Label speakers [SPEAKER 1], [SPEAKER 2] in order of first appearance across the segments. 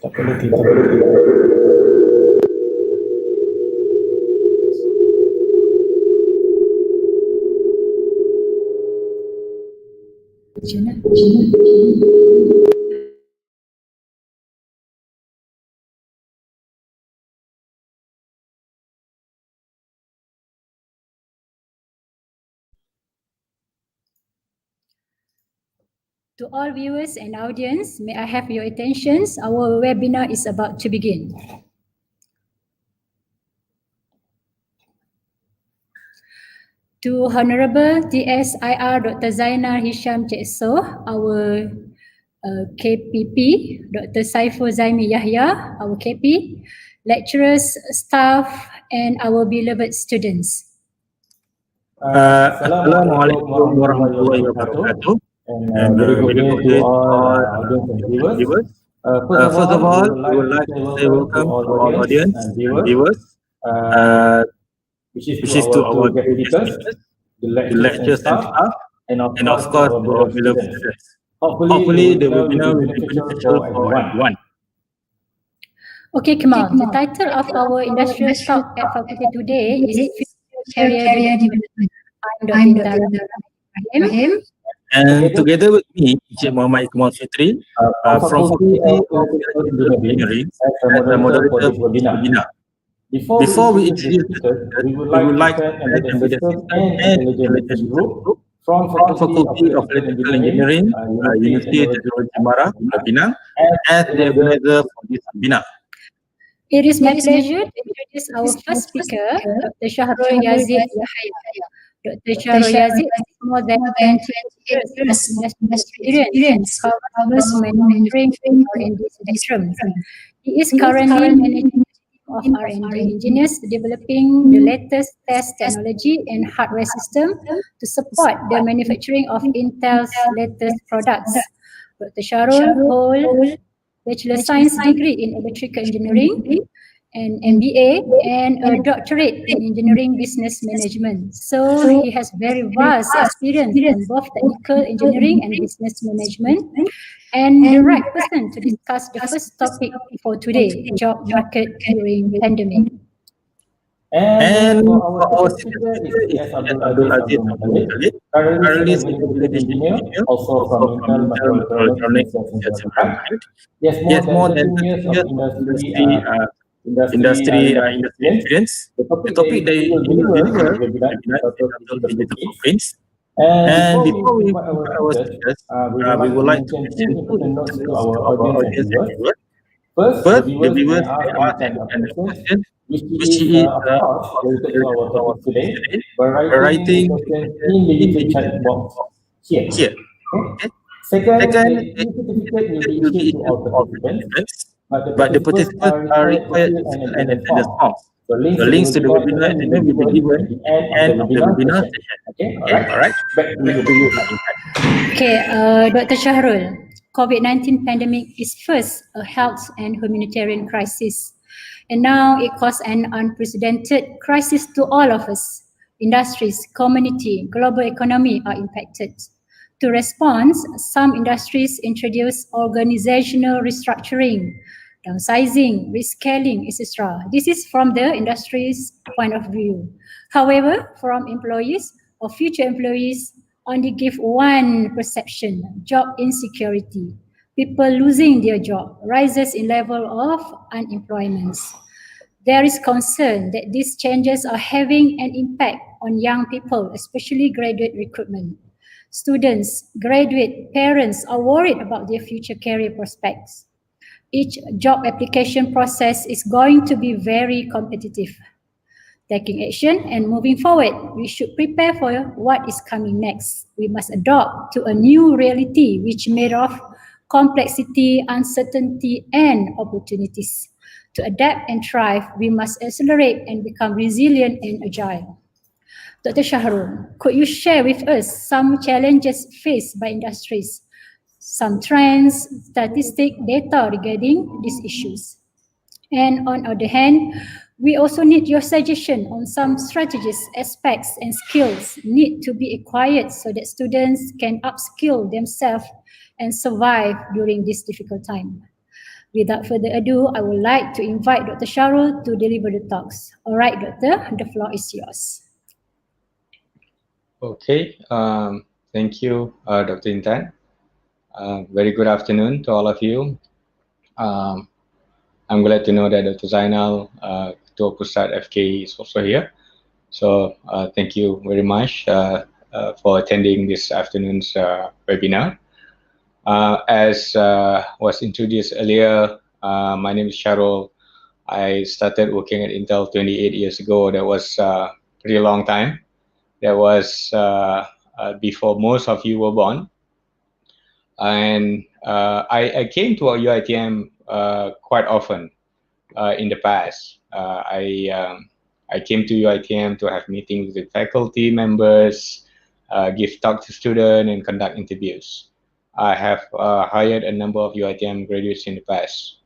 [SPEAKER 1] Tak perlu tidur.
[SPEAKER 2] To all viewers and audience, may I have your attentions? Our webinar is about to begin. To Honorable TSIR Dr. Zainar Hisham Cekso, our KPP, Dr. Saiful Zaimi Yahaya, our KP, lecturers, staff, and our beloved students.
[SPEAKER 1] Assalamualaikum warahmatullahi wabarakatuh. And very good day to all audience and viewers. First of all, we would like to say welcome to all audience and viewers, which is to our guest speakers, the lecturers and staff, and of course to our beloved students. Hopefully, the webinar will be beneficial for everyone.
[SPEAKER 2] Okay, Kamal, the title of our industrial talk at faculty today is Future Career Development. I'm Dr. Ibrahim.
[SPEAKER 1] And together with me, Encik Muhammad Ikmal Fitri, from Faculty of Electrical Engineering as the moderator for this webinar. Before we introduce the speakers, we would like to thank the system and intelligence group from Faculty of Electrical Engineering, University Technology Mara, Pinang, as the organizer for this webinar.
[SPEAKER 2] It is my pleasure to introduce our first speaker, Dr. Shahrul Yazid Yahaya. Dr. Shahrul Yazid has more than 20 years of experience covers manufacturing in this spectrum. He is currently managing of R&D engineers developing the latest test technology and hardware system to support the manufacturing of Intel's latest products. Dr. Shahrul holds Bachelor Science degree in Electrical Engineering, an MBA, and a doctorate in Engineering Business Management. So he has very vast experience in both technical engineering and business management, and the right person to discuss the first topic for today, job market during pandemic.
[SPEAKER 1] And for our speaker is Abdul Aziz Mutallib, currently certified engineer, also from Intel Microelectronics. He has more than 30 years of industry experience. The topic that he will deliver is digital footprints. And before we invite our speakers, we would like to mention two notes to our audience and viewers. First, the viewers may ask any questions, which is, of course, related to our topic today, by writing questions in the YouTube chat box here. Okay. Second, the certificate will be issued to all participants, but the participants are required to fill an attendance form. The links to the webinar will be given at the end of the webinar session. Okay, all right. Back to you.
[SPEAKER 2] Okay, Dr. Shahrul, COVID-19 pandemic is first a health and humanitarian crisis, and now it caused an unprecedented crisis to all of us. Industries, community, global economy are impacted. To respond, some industries introduce organizational restructuring, downsizing, rescaling, etc. This is from the industry's point of view. However, from employees or future employees, only give one perception: job insecurity, people losing their job, rises in level of unemployment. There is concern that these changes are having an impact on young people, especially graduate recruitment. Students, graduate, parents are worried about their future career prospects. Each job application process is going to be very competitive. Taking action and moving forward, we should prepare for what is coming next. We must adopt to a new reality which made of complexity, uncertainty, and opportunities. To adapt and thrive, we must accelerate and become resilient and agile. Dr. Shahrul, could you share with us some challenges faced by industries, some trends, statistics, data regarding these issues? And on the other hand, we also need your suggestion on some strategies, aspects, and skills need to be acquired so that students can upskill themselves and survive during this difficult time. Without further ado, I would like to invite Dr. Shahrul to deliver the talks. All right, Doctor, the floor is yours.
[SPEAKER 3] Okay, thank you, Dr. Intan. Very good afternoon to all of you. I'm glad to know that Dr. Zainal, Ketua Pusat FK, is also here. So thank you very much for attending this afternoon's webinar. As was introduced earlier, my name is Shahrul. I started working at Intel 28 years ago. That was a pretty long time. That was before most of you were born. And I came to UiTM quite often in the past. I came to UiTM to have meetings with faculty members, give talk to students, and conduct interviews. I have hired a number of UiTM graduates in the past.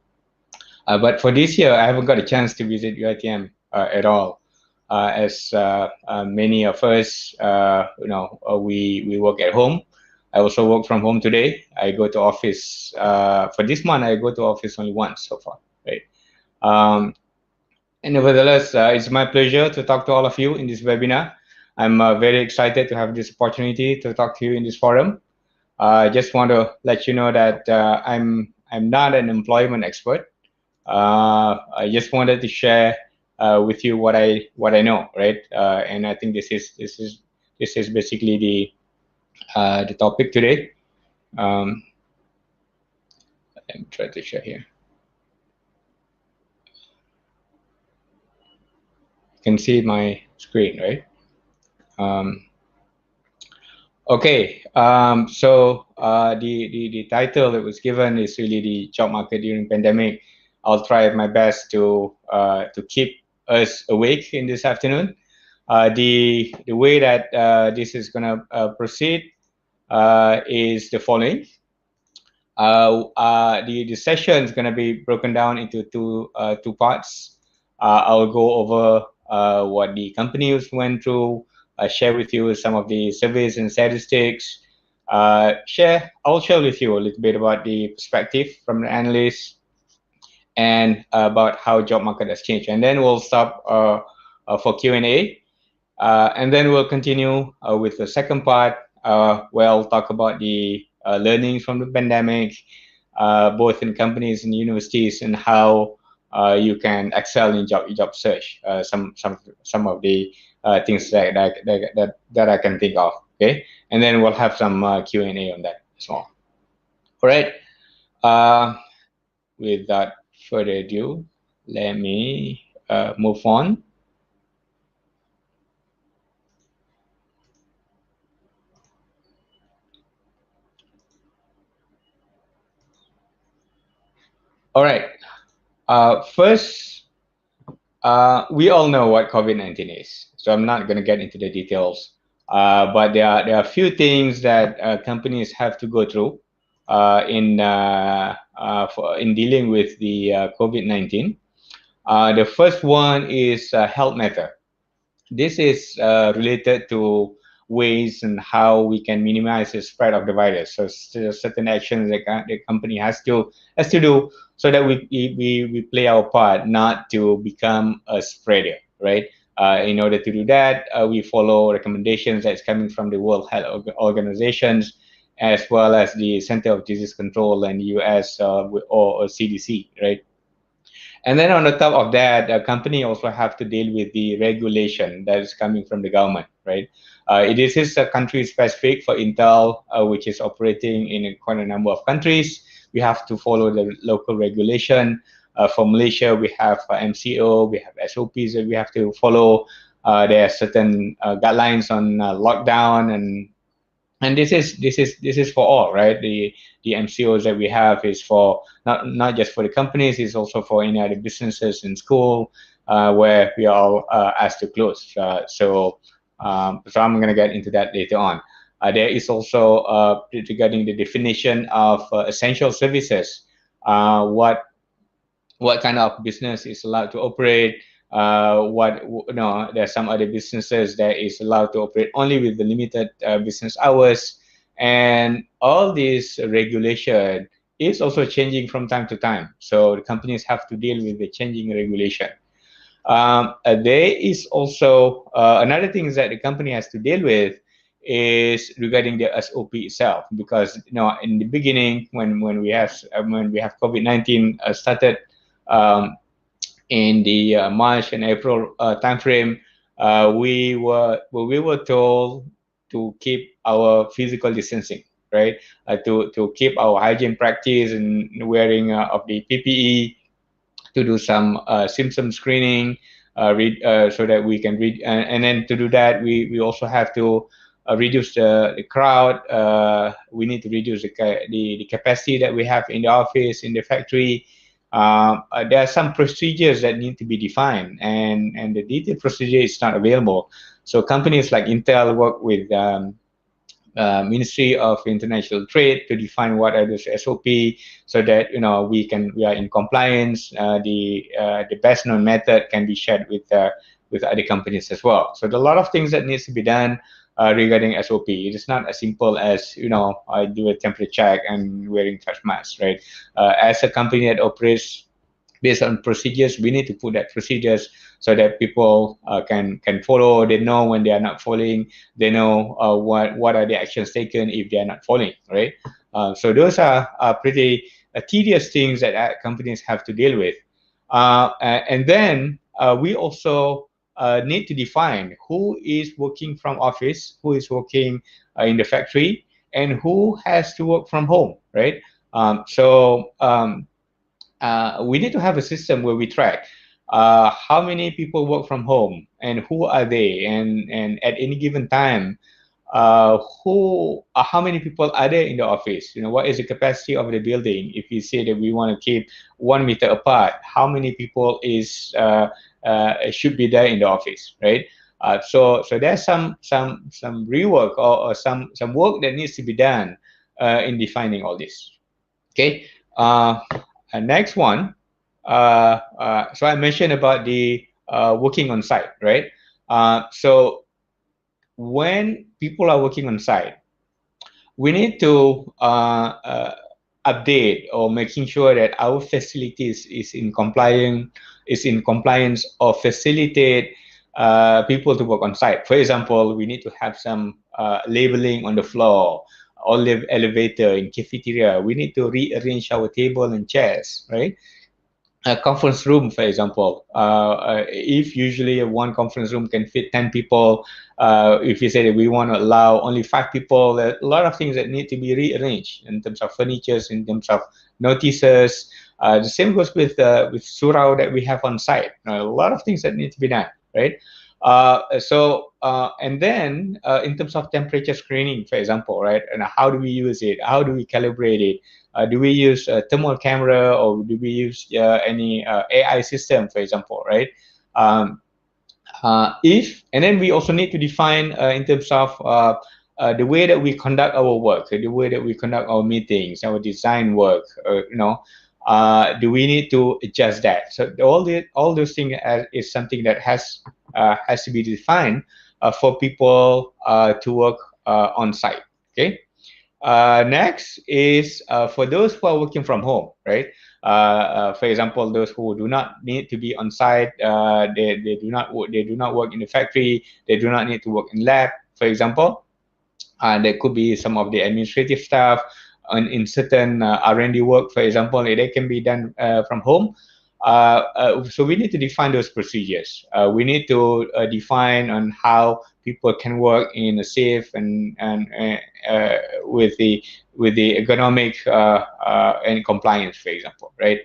[SPEAKER 3] But for this year, I haven't got a chance to visit UiTM at all. As many of us, we work at home. I also work from home today. I go to office for this month. I go to office only once so far, right? And nevertheless, it's my pleasure to talk to all of you in this webinar. I'm very excited to have this opportunity to talk to you in this forum. I just want to let you know that I'm not an employment expert. I just wanted to share with you what I know, right? And I think this is basically the topic today. Let me try to share here. You can see my screen, right? Okay, so the title that was given is really the job market during pandemic. I'll try my best to keep us awake in this afternoon. The way that this is going to proceed is the following. The session is going to be broken down into two parts. I'll go over what the companies went through, share with you some of the surveys and statistics. I'll share with you a little bit about the perspective from the analysts and about how job market has changed. And then we'll stop for Q&A. And then we'll continue with the second part, where I'll talk about the learnings from the pandemic, both in companies and universities, and how you can excel in job search. Some of the things that I can think of. Okay, and then we'll have some Q&A on that as well. All right. Without further ado, let me move on. All right. First, we all know what COVID-19 is, so I'm not going to get into the details. But there are a few things that companies have to go through in dealing with the COVID-19. The first one is health matter. This is related to ways and how we can minimize the spread of the virus. So certain actions that the company has to do so that we play our part not to become a spreader, right? In order to do that, we follow recommendations that's coming from the World Health Organizations, as well as the Center of Disease Control and US or CDC, right? And then on the top of that, a company also have to deal with the regulation that is coming from the government, right? This is a country specific for Intel, which is operating in quite a number of countries. We have to follow the local regulation. For Malaysia, we have MCO, we have SOPs that we have to follow. There are certain guidelines on lockdown, and this is for all, right? The MCOs that we have is for not just for the companies, it's also for any other businesses in school where we are all asked to close. So I'm going to get into that later on. There is also regarding the definition of essential services, what kind of business is allowed to operate. There are some other businesses that is allowed to operate only with the limited business hours, and all this regulation is also changing from time to time. So the companies have to deal with the changing regulation. There is also another thing that the company has to deal with is regarding the SOP itself, because in the beginning when we have COVID-19 started in the March and April timeframe, we were told to keep our physical distancing, right? To keep our hygiene practice and wearing of the PPE, to do some symptom screening, so that we can read, and then to do that, we also have to reduce the crowd. We need to reduce the capacity that we have in the office, in the factory. There are some procedures that need to be defined, and the detailed procedure is not available. So companies like Intel work with Ministry of International Trade to define what are those SOP, so that we are in compliance. The best known method can be shared with other companies as well. So there are a lot of things that needs to be done regarding SOP. It is not as simple as I do a temperature check and wearing face mask, right? As a company that operates based on procedures, we need to put that procedures so that people can follow. They know when they are not following. They know what are the actions taken if they are not following, right? So those are pretty tedious things that companies have to deal with. And then we also need to define who is working from office, who is working in the factory, and who has to work from home, right? We need to have a system where we track how many people work from home and who are they, and at any given time, how many people are there in the office. What is the capacity of the building? If we say that we want to keep 1 meter apart, how many people should be there in the office, right? So there's some rework, or some work that needs to be done in defining all this. Okay. Next one. So I mentioned about the working on site, right? So when people are working on site, we need to update or making sure that our facilities is in compliance or facilitate people to work on site. For example, we need to have some labeling on the floor, or elevator, in cafeteria. We need to rearrange our table and chairs, right? A conference room, for example, if usually one conference room can fit 10 people, if you say that we want to allow only 5 people, there are a lot of things that need to be rearranged in terms of furnitures, in terms of notices. The same goes with surau that we have on site. A lot of things that need to be done, right? And then in terms of temperature screening, for example, right? And how do we use it? How do we calibrate it? Do we use a thermal camera, or do we use any AI system, for example, right? And then we also need to define in terms of the way that we conduct our work, the way that we conduct our meetings, our design work. Do we need to adjust that? So all those things is something that has to be defined for people to work on site. Okay. Next is for those who are working from home, right? For example, those who do not need to be on site, they do not work in the factory, they do not need to work in lab, for example. There could be some of the administrative staff in certain R&D work, for example, they can be done from home. So we need to define those procedures. We need to define on how people can work in a safe and with the economic and compliance, for example, right?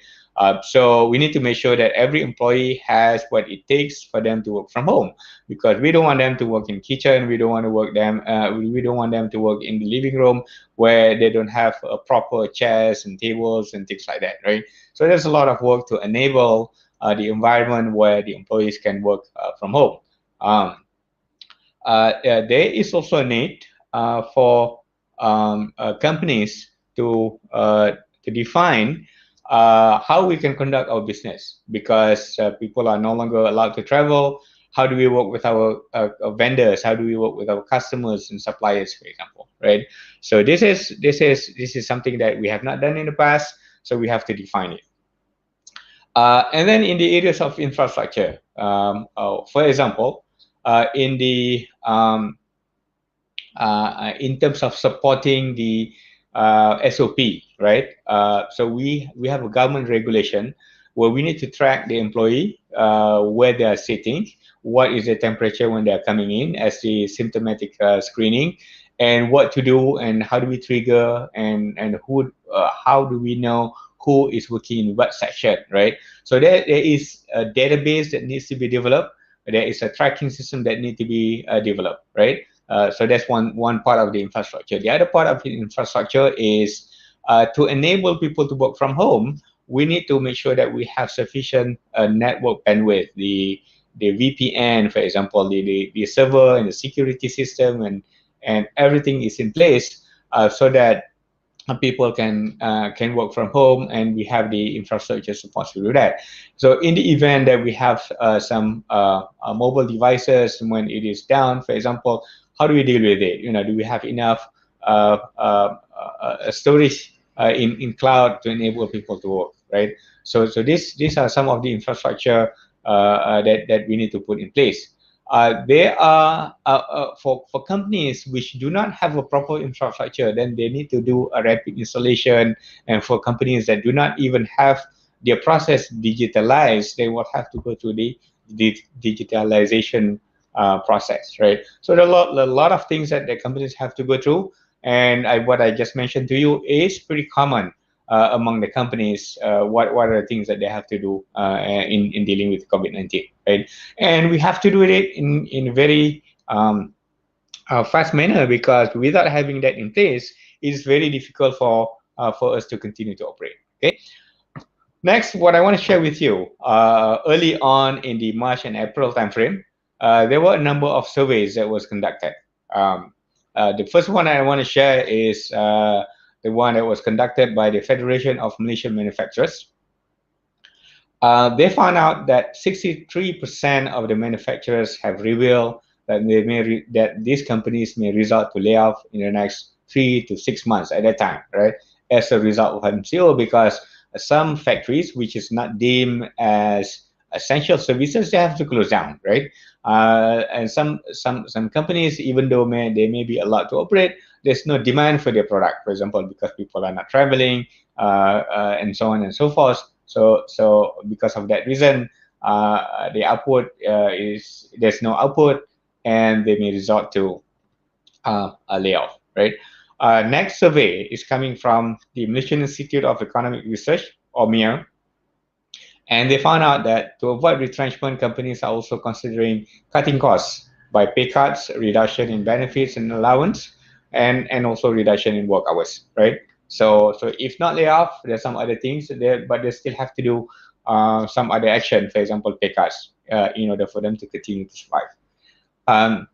[SPEAKER 3] So we need to make sure that every employee has what it takes for them to work from home, because we don't want them to work in kitchen. We don't want to work them. We don't want them to work in the living room where they don't have proper chairs and tables and things like that, right? So there's a lot of work to enable the environment where the employees can work from home. There is also a need for companies to define how we can conduct our business, because people are no longer allowed to travel. How do we work with our vendors? How do we work with our customers and suppliers, for example? right? So this is something that we have not done in the past, so we have to define it. And then in the areas of infrastructure, for example, in the in terms of supporting the SOP, right? So we have a government regulation where we need to track the employee, where they are sitting, what is the temperature when they are coming in as the symptomatic screening, and what to do, and how do we trigger, and who, how do we know who is working in what section, right? So there is a database that needs to be developed. There is a tracking system that needs to be developed, right? So that's one part of the infrastructure. The other part of the infrastructure is to enable people to work from home. We need to make sure that we have sufficient network bandwidth, the VPN, for example, the server and the security system, and everything is in place so that people can work from home, and we have the infrastructure support to do that. So in the event that we have some mobile devices when it is down, for example, how do we deal with it? Do we have enough storage in cloud to enable people to work, right? So these are some of the infrastructure that we need to put in place. There are for companies which do not have a proper infrastructure, then they need to do a rapid installation. And for companies that do not even have their process digitalized, they will have to go through the digitalization process, right? So there are a lot of things that the companies have to go through, and what I just mentioned to you is pretty common among the companies. What are the things that they have to do in dealing with COVID-19, right? And we have to do it in a very fast manner, because without having that in place, it's very difficult for us to continue to operate. Okay. Next, what I want to share with you, early on in the March and April timeframe, there were a number of surveys that was conducted. The first one I want to share is the one that was conducted by the Federation of Malaysian Manufacturers. They found out that 63% of the manufacturers have revealed that that these companies may result to layoff in the next 3 to 6 months at that time, right? As a result of MCO, because some factories which is not deemed as essential services, they have to close down, right? And some companies, even though they may be allowed to operate, there's no demand for their product, for example, because people are not traveling, and so on and so forth. So because of that reason, the output there's no output, and they may resort to a layoff, right? Next survey is coming from the Malaysian Institute of Economic Research, or MIR, and they found out that to avoid retrenchment, companies are also considering cutting costs by pay cuts, reduction in benefits and allowance, and also reduction in work hours, right? So if not layoff, there's some other things there, but they still have to do some other action, for example, pay cuts, in order for them to continue to survive. And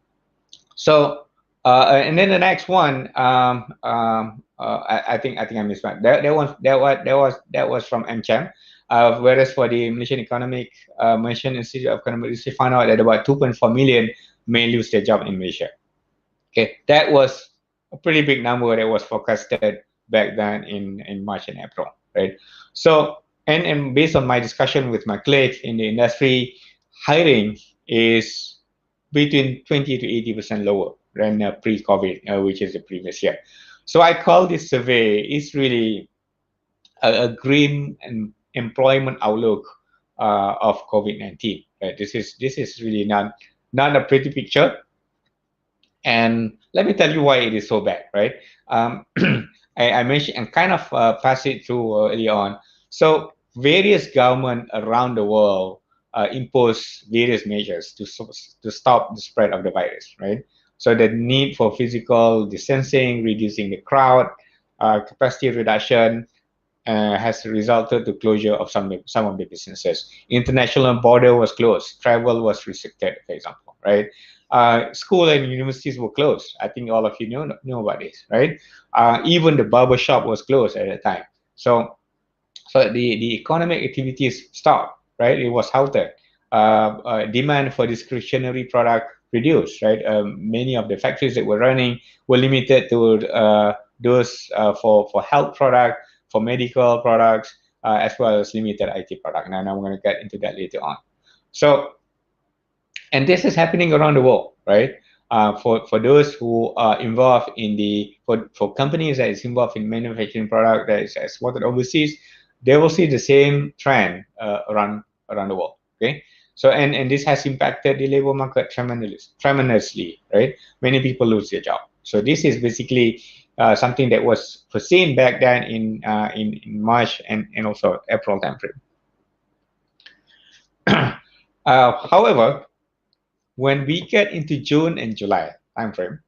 [SPEAKER 3] then the next one, I think I missed one. That was from MCHAM. Whereas for the Malaysian Institute of Economic Research found out that about 2.4 million may lose their job in Malaysia. Okay, that was a pretty big number that was forecasted back then in March and April, right? So, and based on my discussion with my colleagues in the industry, hiring is between 20 to 80% lower than pre-COVID, which is the previous year. So I call this survey is really a grim and employment outlook of COVID-19. Right? This is really not a pretty picture. And let me tell you why it is so bad, right? I mentioned and kind of passed it through early on. So various governments around the world impose various measures to stop the spread of the virus, right? So the need for physical distancing, reducing the crowd, capacity reduction, has resulted to closure of some of the businesses. International border was closed, travel was restricted, for example, right? School and universities were closed. I think all of you know about this, right? Even the barber shop was closed at that time. So the economic activities stopped, right? It was halted. Demand for discretionary product reduced, right? Many of the factories that were running were limited to those for health product, for medical products, as well as limited IT product. And I'm going to get into that later on. So, and this is happening around the world, right? For those who are involved in for companies that is involved in manufacturing product that is exported overseas, they will see the same trend around the world. Okay, so and this has impacted the labor market tremendously, right? Many people lose their job. So this is basically something that was foreseen back then in March and also April timeframe. However, when we get into June and July timeframe,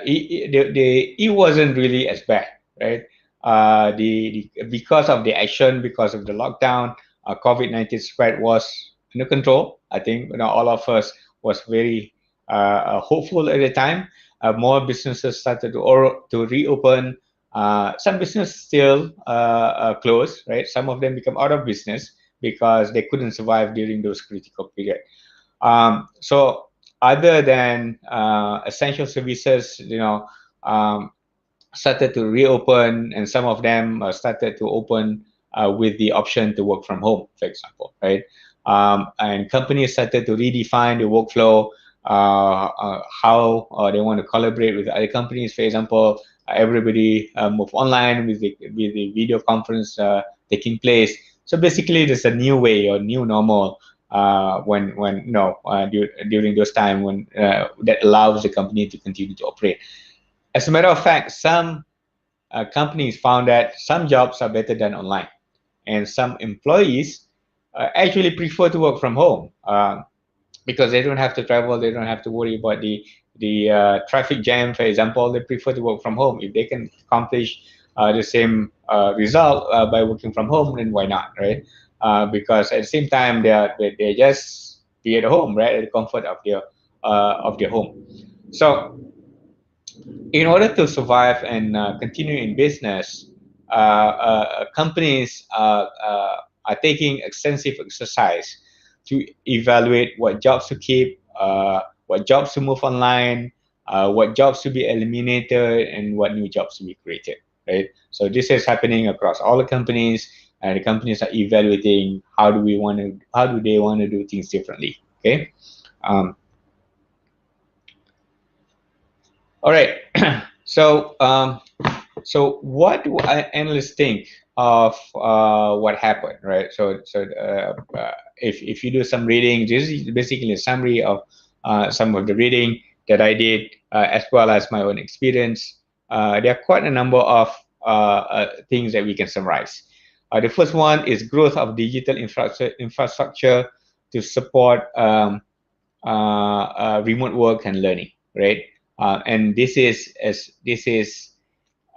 [SPEAKER 3] it wasn't really as bad, right? Because of the action, because of the lockdown, COVID-19 spread was under control. I think all of us was very hopeful at the time. More businesses started to reopen. Some businesses still closed, right? Some of them become out of business because they couldn't survive during those critical period. So other than essential services, started to reopen, and some of them started to open with the option to work from home, for example, right? And companies started to redefine the workflow, how they want to collaborate with other companies. For example, everybody move online with the video conference taking place. So basically, there's a new way or new normal during those time when that allows the company to continue to operate. As a matter of fact, some companies found that some jobs are better done online, and some employees actually prefer to work from home because they don't have to travel, they don't have to worry about the traffic jam, for example. They prefer to work from home. If they can accomplish the same result by working from home, then why not, right? Because at the same time, they just be at home, right, at the comfort of their home. So in order to survive and continue in business, companies are taking extensive exercise to evaluate what jobs to keep, what jobs to move online, what jobs to be eliminated, and what new jobs to be created. Right. So this is happening across all the companies, and the companies are evaluating how do they want to do things differently. Okay. All right. So what do analysts think of what happened, right? So if you do some reading, this is basically a summary of some of the reading that I did, as well as my own experience. There are quite a number of things that we can summarize. The first one is growth of digital infrastructure to support remote work and learning, right? And this is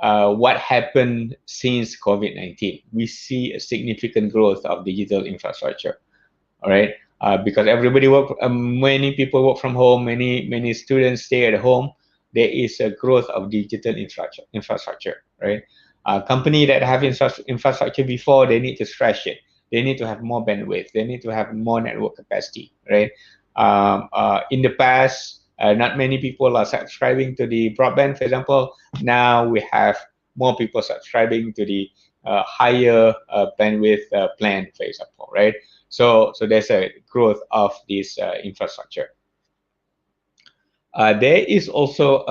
[SPEAKER 3] what happened since COVID-19. We see a significant growth of digital infrastructure, all right? Because everybody many people work from home, many students stay at home. There is a growth of digital infrastructure, right? Company that have infrastructure before, they need to stretch it. They need to have more bandwidth. They need to have more network capacity, right? In the past, not many people are subscribing to the broadband, for example. Now we have more people subscribing to the higher bandwidth plan, for example, right? So there's a growth of this infrastructure. There is also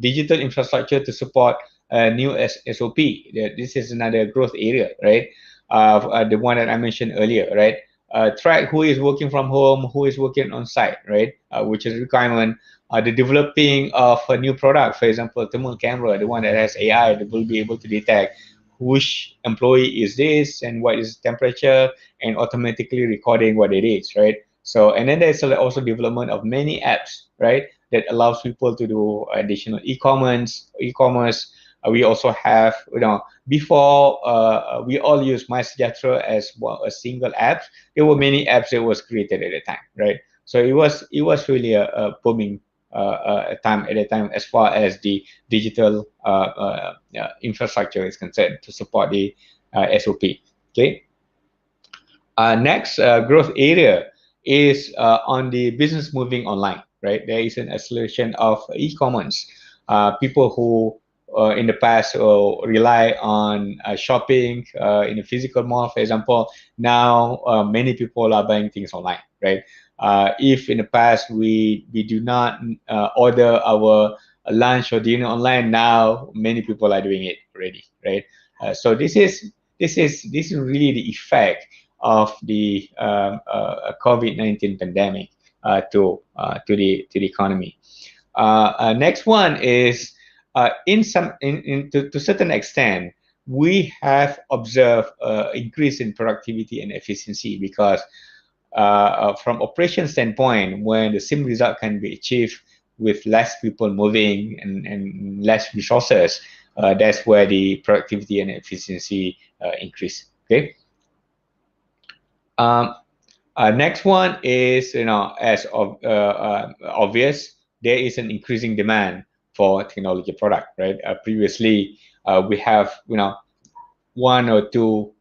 [SPEAKER 3] digital infrastructure to support new SOP. This is another growth area, right? The one that I mentioned earlier, right? Track who is working from home, who is working on site, right? Which is a requirement. The developing of a new product, for example, thermal camera, the one that has AI, that will be able to detect which employee is this and what is temperature, and automatically recording what it is, right? So, and then there's also development of many apps, right, that allows people to do additional e-commerce. We also have, before we all use MySejahtera as a single app. There were many apps that was created at the time, right? So it was really a booming time at the time as far as the digital infrastructure is concerned to support the SOP. Okay. Next growth area is on the business moving online, right? There is an acceleration of e-commerce. People who in the past rely on shopping in a physical mall, for example, now many people are buying things online, right? If in the past we do not order our lunch or dinner online, now many people are doing it already, right? So this is really the effect of the COVID-19 pandemic to the economy. Next one is to certain extent we have observed increase in productivity and efficiency because from operation standpoint, when the same result can be achieved with less people moving and less resources, that's where the productivity and efficiency increase. Okay. Um, Next one is, as obvious, there is an increasing demand for technology product, right? Previously, we have, one or two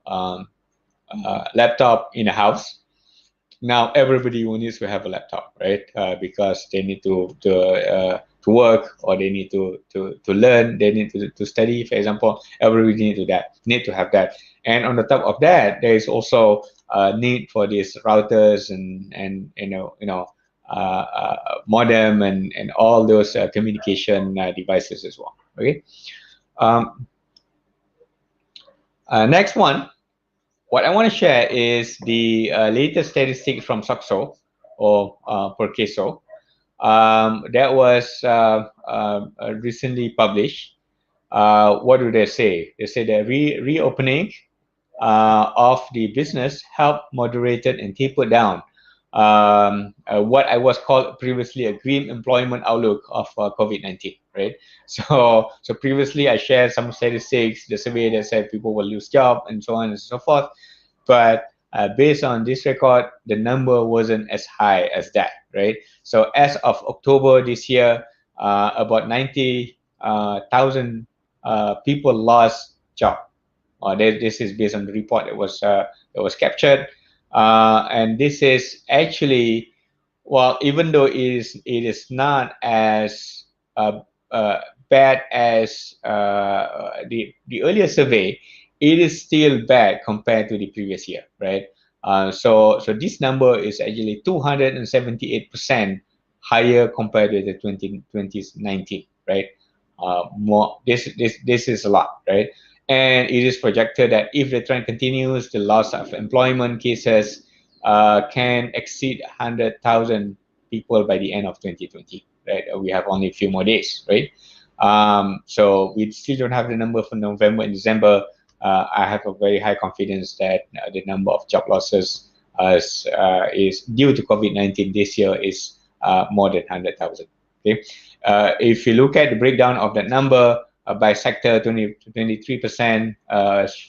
[SPEAKER 3] laptop in a house. Now everybody needs to have a laptop, right? Because they need to work, or they need to learn, they need to study, for example. Everybody need to have that. And on the top of that, there is also a need for these routers and modem and all those communication devices as well. Okay. Um, Next one, what I want to share is the latest statistic from Saxo or per queso that was recently published. What do they say? They say that reopening of the business helped moderated and tapered down what I was called previously a grim employment outlook of COVID-19, right? So previously I shared some statistics, the survey that said people will lose job and so on and so forth. But based on this record, the number wasn't as high as that, right? So as of October this year, about 90,000 people lost job. This is based on the report that was captured, and this is actually, well, even though it is not as bad as the earlier survey, it is still bad compared to the previous year, right? So this number is actually 278% higher compared to the 2019, right? More this is a lot, right? And it is projected that if the trend continues, the loss of employment cases can exceed 100,000 people by the end of 2020, right? We have only a few more days, right? So we still don't have the number for November and December. I have a very high confidence that the number of job losses is due to COVID-19 this year is more than 100,000. Okay, if you look at the breakdown of that number by sector, 23%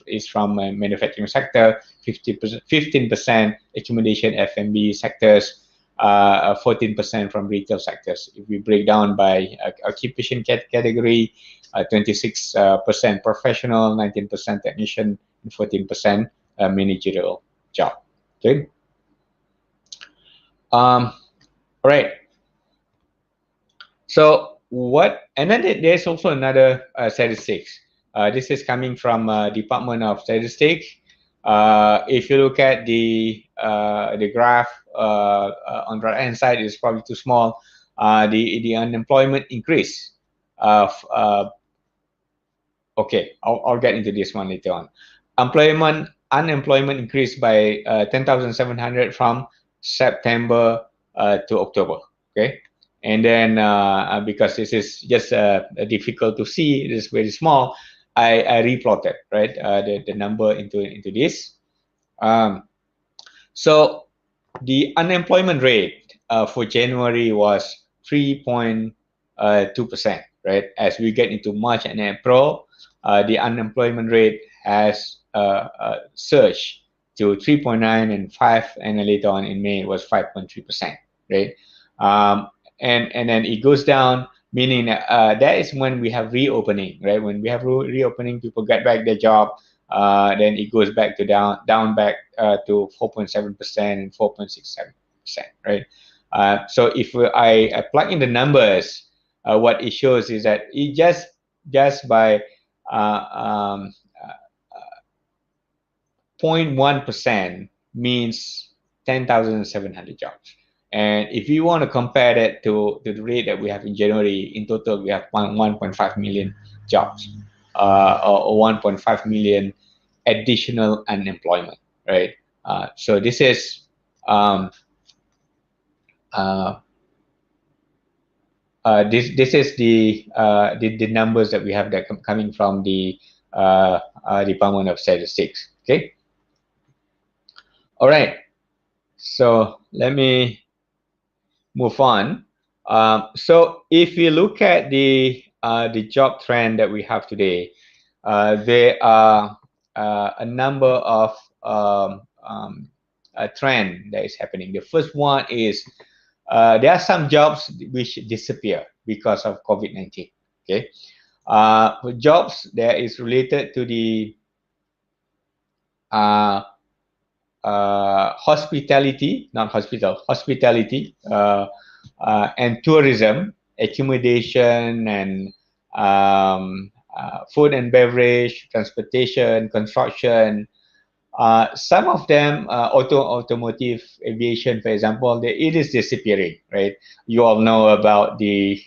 [SPEAKER 3] is from manufacturing sector, 15% accommodation F&B sectors, 14% from retail sectors. If we break down by occupation category, 26% professional, 19% technician, and 14% managerial job. Okay. All right. So and then there's also another statistics. This is coming from Department of Statistics. If you look at the graph on the right hand side, is probably too small. The unemployment increase of okay, I'll get into this one later on. Unemployment increased by 10,700 from September to October. Okay, and then because this is just difficult to see, it is very small. I replotted, right, the number into this. So the unemployment rate for January was 3.2%, right? As we get into March and April, the unemployment rate has surged to 3.9 and 5, and then later on in May it was 5.3%, right? And then it goes down, meaning that is when we have reopening, right? When we have reopening, people get back their job. then it goes back to down back to 4.7% and 4.67%, right? So if I plug in the numbers, what it shows is that it just by uh, um, 0.1% means 10,700 jobs. And if you want to compare that to the rate that we have in January, in total we have 1.5 million jobs, or 1.5 million additional unemployment, right? So this is um, uh, this is the numbers that we have that coming from the Department of Statistics. Okay. All right. So let me move on. So if you look at the job trend that we have today, there are a number of trend that is happening. The first one is there are some jobs which disappear because of COVID-19. Okay, jobs that is related to the uh, hospitality, not hospital, hospitality, and tourism, accommodation, and food and beverage, transportation, construction. Some of them, automotive, aviation, for example, it is disappearing, right? You all know about the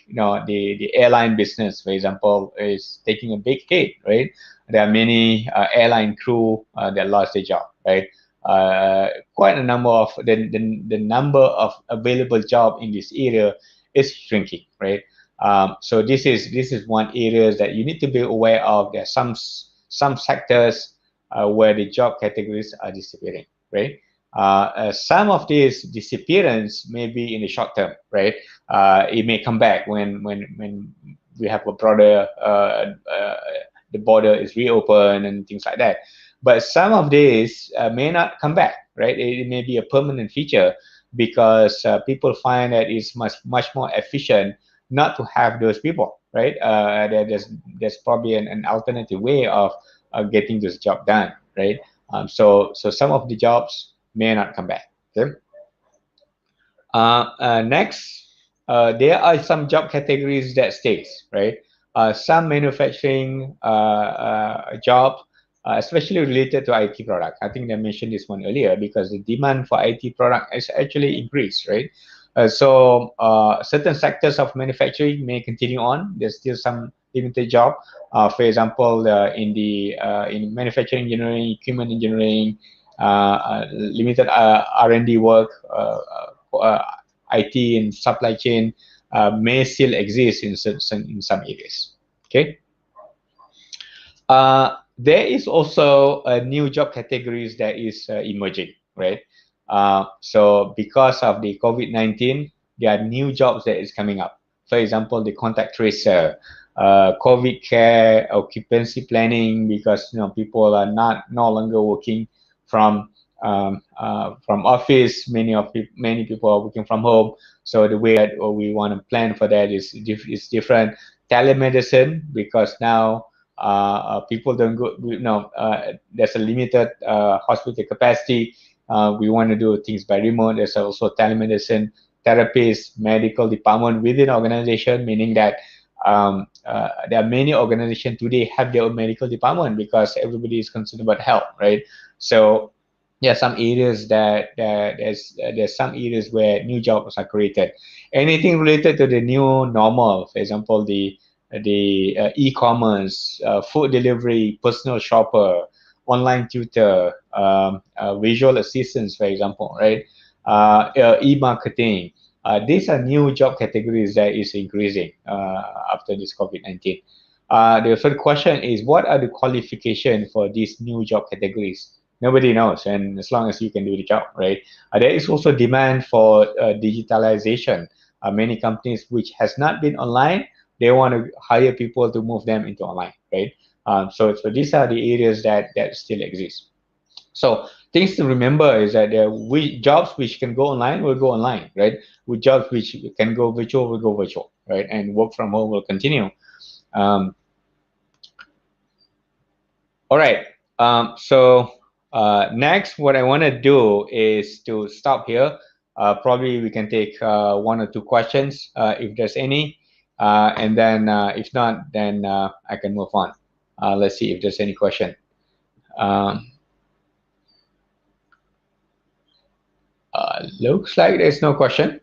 [SPEAKER 3] airline business, for example, is taking a big hit, right? There are many airline crew that lost their job, right? Quite a number of the number of available job in this area is shrinking, right? So this is one area that you need to be aware of. There are some sectors where the job categories are disappearing, right? Some of these disappearance may be in the short term, right? It may come back when we have a broader the border is reopened and things like that. But some of these may not come back, right? It may be a permanent feature because people find that it's much more efficient not to have those people, right? There's probably an alternative way of getting this job done, right? So some of the jobs may not come back. Okay. Next, there are some job categories that stays, right? Some manufacturing job, especially related to IT product. I think I mentioned this one earlier because the demand for IT product is actually increased, right? So certain sectors of manufacturing may continue on. There's still some limited job. For example, in manufacturing engineering, equipment engineering, limited R&D work, IT and supply chain may still exist in some areas. Okay. There is also a new job categories that is emerging, right? So because of the COVID-19, there are new jobs that is coming up. For example, the contact tracer, COVID care, occupancy planning, because people are no longer working from office. Many people are working from home. So the way that we want to plan for that is different. Telemedicine, because now people don't go. There's a limited hospital capacity. We want to do things by remote. There's also telemedicine, therapists, medical department within organization, meaning that there are many organizations today have their own medical department because everybody is concerned about health, right? So there are some areas there's some areas where new jobs are created. Anything related to the new normal, for example, the e-commerce, food delivery, personal shopper, online tutor, visual assistants, for example, right? E-marketing. These are new job categories that is increasing after this COVID-19. The third question is, what are the qualifications for these new job categories? Nobody knows, and as long as you can do the job, right? There is also demand for digitalization. Many companies which has not been online, they want to hire people to move them into online, right? So these are the areas that still exist. So things to remember is that jobs which can go online will go online, right? With jobs which can go virtual will go virtual, right? And work from home will continue. All right. Next, what I want to do is to stop here. Probably we can take one or two questions if there's any, and then if not, then I can move on. Let's see if there's any question. Um, looks like there's no question.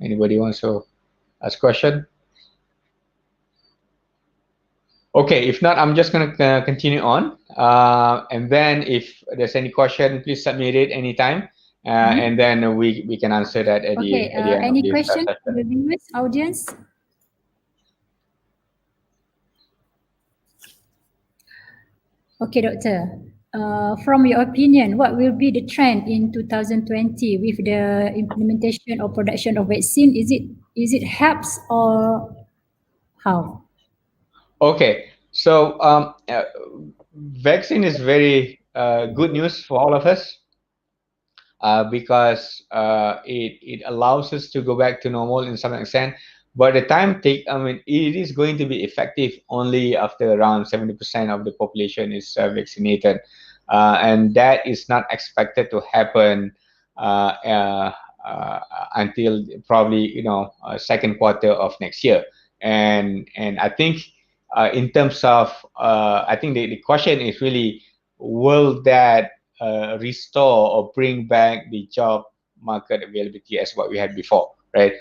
[SPEAKER 3] Anybody wants to ask question? Okay, if not, I'm just going to continue on. And then if there's any question, please submit it anytime. And then we can answer that at the end
[SPEAKER 2] any
[SPEAKER 3] of this
[SPEAKER 2] question
[SPEAKER 3] session.
[SPEAKER 2] from the viewers, audience? Okay, Doctor. From your opinion, what will be the trend in 2020 with the implementation or production of vaccine? Is it helps or how?
[SPEAKER 3] Okay, so vaccine is very good news for all of us because it allows us to go back to normal in some extent. But the time take, I mean, it is going to be effective only after around 70% of the population is vaccinated, and that is not expected to happen uh, uh, until probably second quarter of next year. And I think in terms of I think the question is really, will that restore or bring back the job market availability as what we had before, right?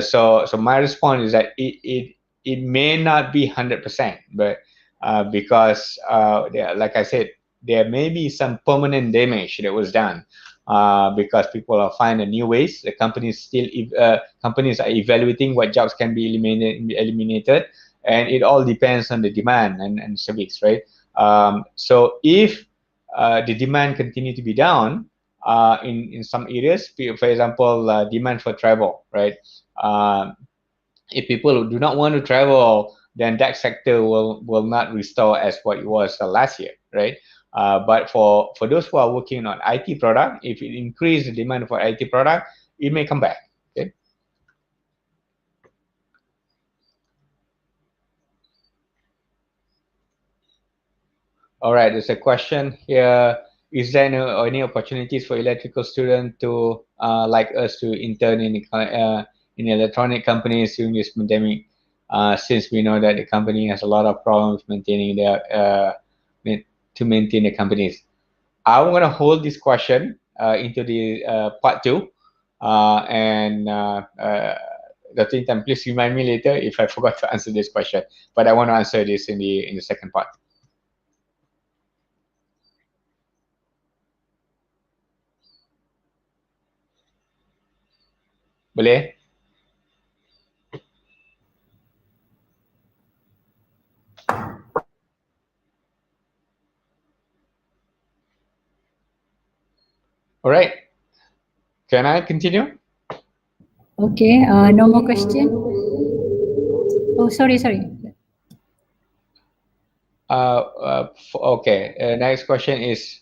[SPEAKER 3] So my response is that it may not be 100%, but because like I said, there may be some permanent damage that was done because people are finding new ways. The companies are evaluating what jobs can be eliminated, and it all depends on the demand and service, right? So if the demand continue to be down in some areas, for example, demand for travel, right? If people do not want to travel, then that sector will not restore as what it was last year, right? But for those who are working on IT product, if it increase the demand for IT product, it may come back. Okay. All right, there's a question here. Is there any opportunities for electrical students to like us to intern in electronic companies during this pandemic? Since we know that the company has a lot of problems maintaining to maintain the companies. I'm gonna hold this question into the part two, and Dr. Intan, please remind me later if I forgot to answer this question. But I want to answer this in the second part. Boleh? All right. Can I continue?
[SPEAKER 2] Okay, no more question. Oh, sorry.
[SPEAKER 3] Okay. Next question is,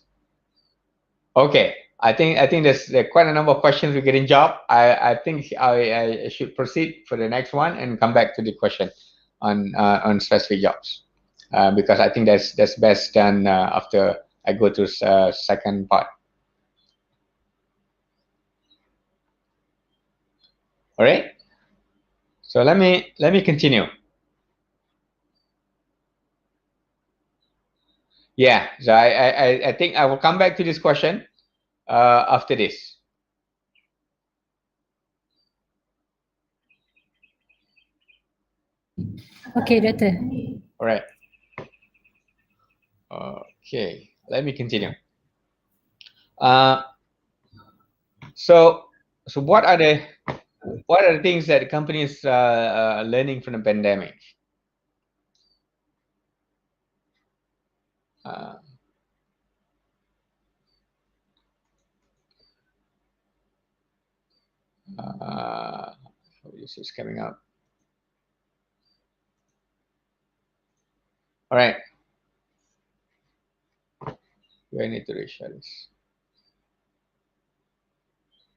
[SPEAKER 3] okay. I think there's quite a number of questions we're getting job. I think I should proceed for the next one and come back to the question on specific jobs because I think that's best done after I go to second part. All right. So let me continue. Yeah. So I think I will come back to this question after this.
[SPEAKER 2] Okay, Doctor.
[SPEAKER 3] All right. Okay, let me continue. So what are the things that companies are learning from the pandemic? This is coming up. All right. Do I need to reshare this?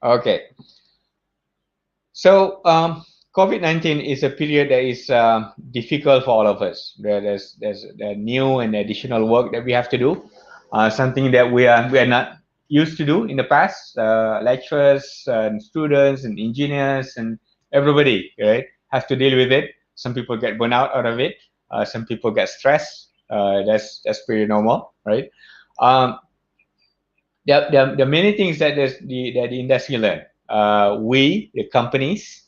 [SPEAKER 3] Okay. So COVID-19 is a period that is difficult for all of us. There's new and additional work that we have to do, something that we are not used to do in the past. Lecturers and students and engineers and everybody, right, has to deal with it. Some people get burnt out of it. Some people get stressed. That's pretty normal, right? Um, there are many things that the industry learn. We, the companies,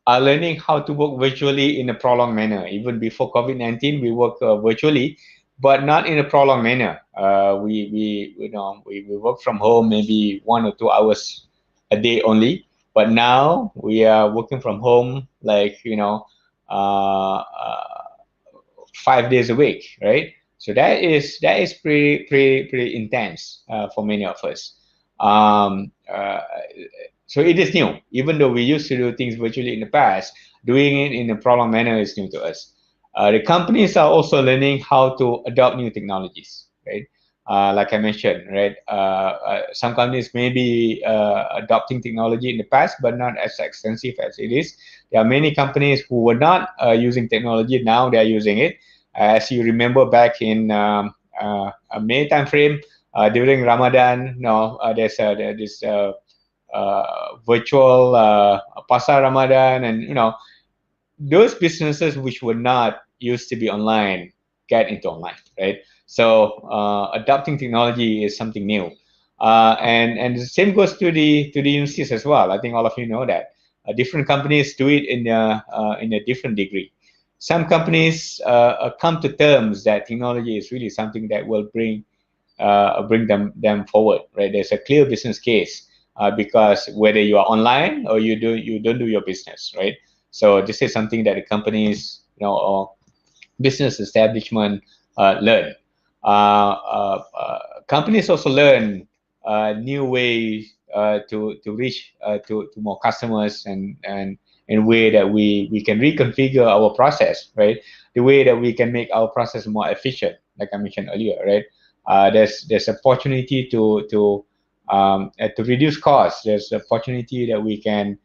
[SPEAKER 3] are learning how to work virtually in a prolonged manner. Even before COVID-19, we work virtually, but not in a prolonged manner. We work from home maybe 1 or 2 hours a day only. But now we are working from home like uh, uh, 5 days a week, right? So that is pretty intense for many of us. Um, uh, so it is new, even though we used to do things virtually in the past. Doing it in a prolonged manner is new to us. The companies are also learning how to adopt new technologies, right? Like I mentioned, right? Some companies may be adopting technology in the past, but not as extensive as it is. There are many companies who were not using technology. Now they are using it. As you remember, back in May timeframe during Ramadan, there's this virtual pasar Ramadan, and those businesses which were not used to be online get into online, right? So adopting technology is something new, and the same goes to the universities as well. I think all of you know that different companies do it in a different degree. Some companies come to terms that technology is really something that will bring them forward, right? There's a clear business case because whether you are online or you don't do your business, right? So this is something that the companies, or business establishment learn. Companies also learn new ways to reach to more customers and in a way that we can reconfigure our process, right? The way that we can make our process more efficient, like I mentioned earlier, right? There's opportunity to reduce costs. There's opportunity that we can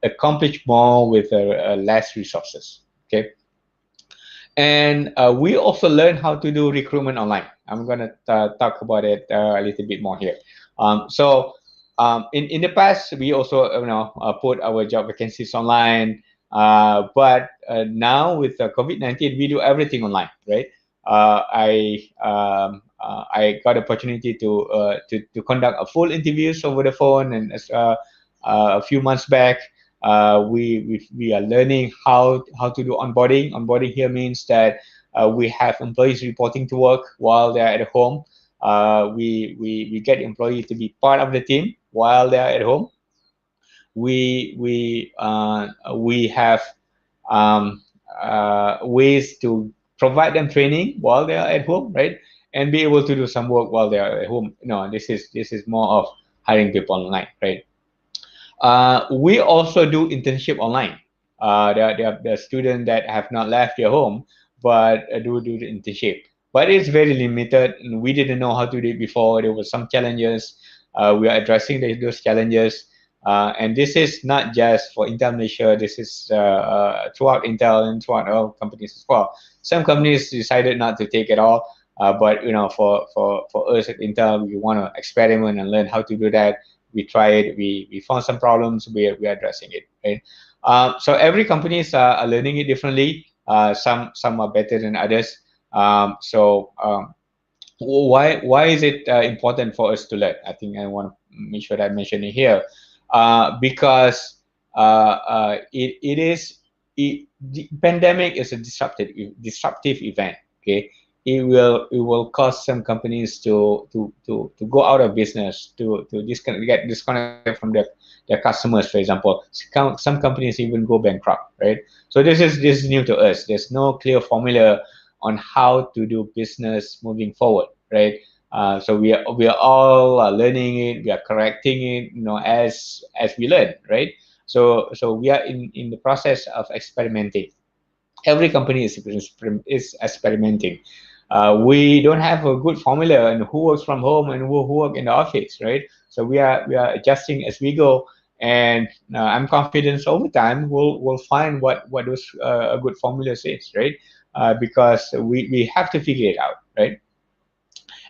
[SPEAKER 3] accomplish more with less resources. Okay, and we also learn how to do recruitment online. I'm going to talk about it a little bit more here. In the past, we also put our job vacancies online, but now with COVID-19, we do everything online, right? I got opportunity to conduct a full interviews over the phone, and a few months back, we are learning how to do onboarding. Onboarding here means that we have employees reporting to work while they're at home. We get employees to be part of the team while they're at home. We have ways to provide them training while they are at home, right? And be able to do some work while they are at home. No, this is more of hiring people online, right? We also do internship online. There are students that have not left their home, but do the internship. But it's very limited, and we didn't know how to do it before. There were some challenges. We are addressing those challenges. And this is not just for Intel Malaysia. This is throughout Intel and throughout all companies as well. Some companies decided not to take it all, but for us at Intel, we want to experiment and learn how to do that. We tried. We found some problems. We are addressing it. Right. So every companies are learning it differently. Some are better than others. Why is it important for us to learn? I think I want to make sure that I mention it here. Because the pandemic is a disruptive event. Okay, it will cause some companies to go out of business, to get disconnected from their customers, for example. Some companies even go bankrupt, right? So this is new to us. There's no clear formula on how to do business moving forward, right? So we are all learning it. We are correcting it, as we learn, right? So we are in the process of experimenting. Every company is experimenting. We don't have a good formula on who works from home and who work in the office, right? So we are adjusting as we go, And I'm confident over time we'll find what those a good formulas is, right? Because we have to figure it out, right?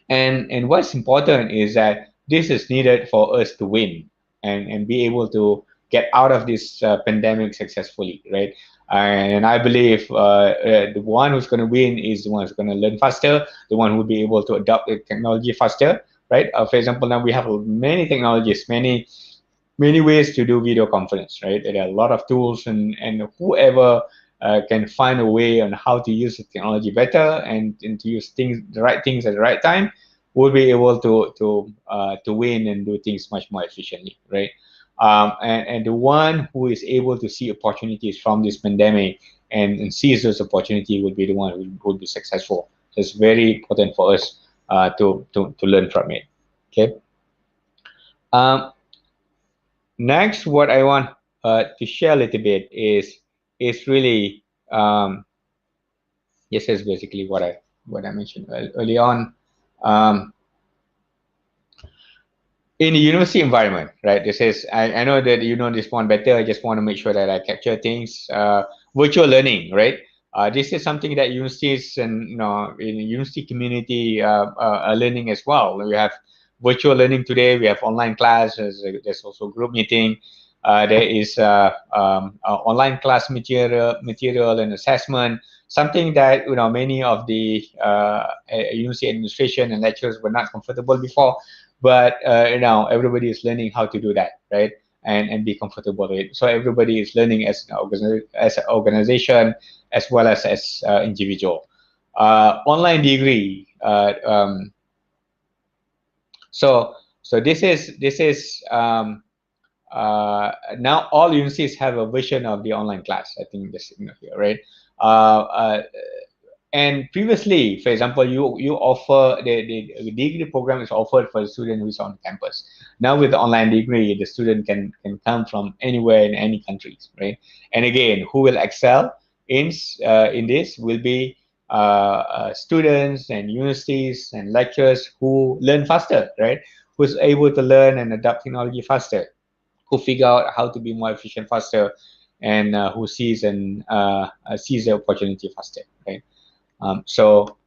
[SPEAKER 3] And what's important is that this is needed for us to win and be able to get out of this pandemic successfully, right? And I believe the one who's going to win is the one who's going to learn faster, the one who will be able to adopt the technology faster, right? For example, now we have many technologies, many ways to do video conference, right? There are a lot of tools, and whoever can find a way on how to use the technology better and to use the right things at the right time will be able to win and do things much more efficiently, right? And the one who is able to see opportunities from this pandemic and sees those opportunities will be the one who will be successful. So it's very important for us to learn from it. Okay. Um, Next, what I want to share a little bit is really this is basically what I mentioned early on. Um, in the university environment, right? This is I know that you know this one better. I just want to make sure that I capture things. Virtual learning, right? This is something that universities and in the university community are learning as well. We have virtual learning today. We have online classes. There's also group meeting. There is online class material and assessment. Something that many of the university administration and lecturers were not comfortable before, but everybody is learning how to do that, right? And be comfortable with it. So everybody is learning as an organization as well as individual. Online degree. So this is now all universities have a version of the online class. I think this here, right? And previously, for example, you offer the degree program is offered for the student who is on campus. Now with the online degree, the student can come from anywhere in any countries, right? And again, who will excel in this will be students and universities and lecturers who learn faster, right? Who's able to learn and adopt technology faster, who figure out how to be more efficient faster, and who sees sees the opportunity faster, right? So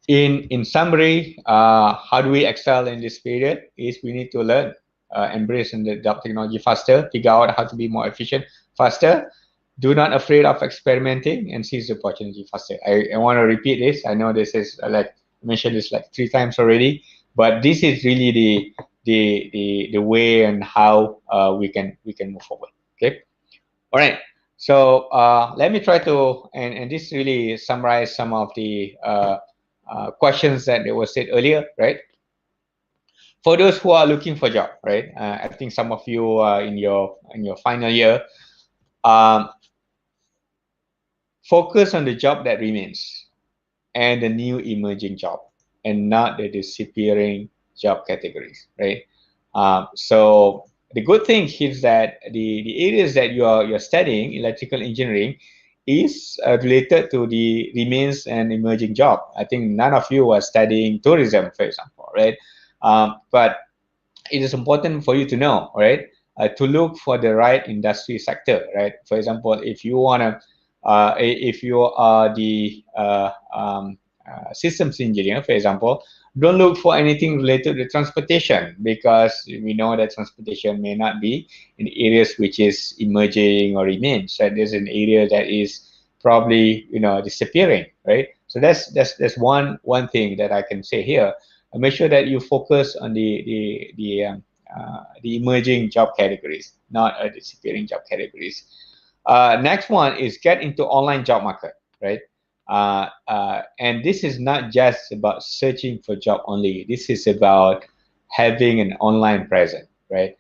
[SPEAKER 3] in summary, how do we excel in this period is we need to learn, embrace and adopt technology faster, figure out how to be more efficient faster, do not afraid of experimenting, and seize the opportunity faster. I want to repeat this. I know this is like I mentioned this like 3 times already, but this is really the way and how we can move forward. Okay. All right. So let me try to, and this really summarize some of the questions that were said earlier, right? For those who are looking for a job, right? I think some of you are in your final year. Focus on the job that remains and the new emerging job, and not the disappearing job categories, right? So the good thing is that the areas that you're studying, electrical engineering, is related to the remains and emerging job. I think none of you are studying tourism, for example, right? But it is important for you to know, right? To look for the right industry sector, right? For example, if you wanna, if you are the systems engineer, for example, don't look for anything related to transportation, because we know that transportation may not be in areas which is emerging or remains. Right? There's an area that is probably disappearing, right? So that's one thing that I can say here. Make sure that you focus on the emerging job categories, not disappearing job categories. Next one is get into online job market, right? And this is not just about searching for job only. This is about having an online presence, right?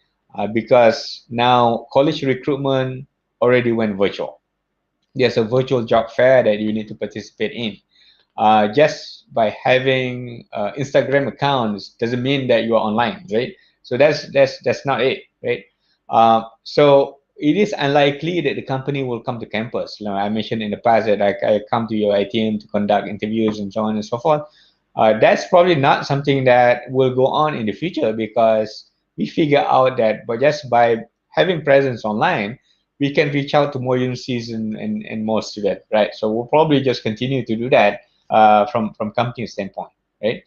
[SPEAKER 3] Because now college recruitment already went virtual. There's a virtual job fair that you need to participate in. Just by having Instagram accounts doesn't mean that you are online, right? So that's not it, right? So it is unlikely that the company will come to campus. I mentioned in the past that I come to your ITM to conduct interviews and so on and so forth. That's probably not something that will go on in the future, because we figure out that just by having presence online, we can reach out to more universities and more students, right? So we'll probably just continue to do that from company standpoint, right?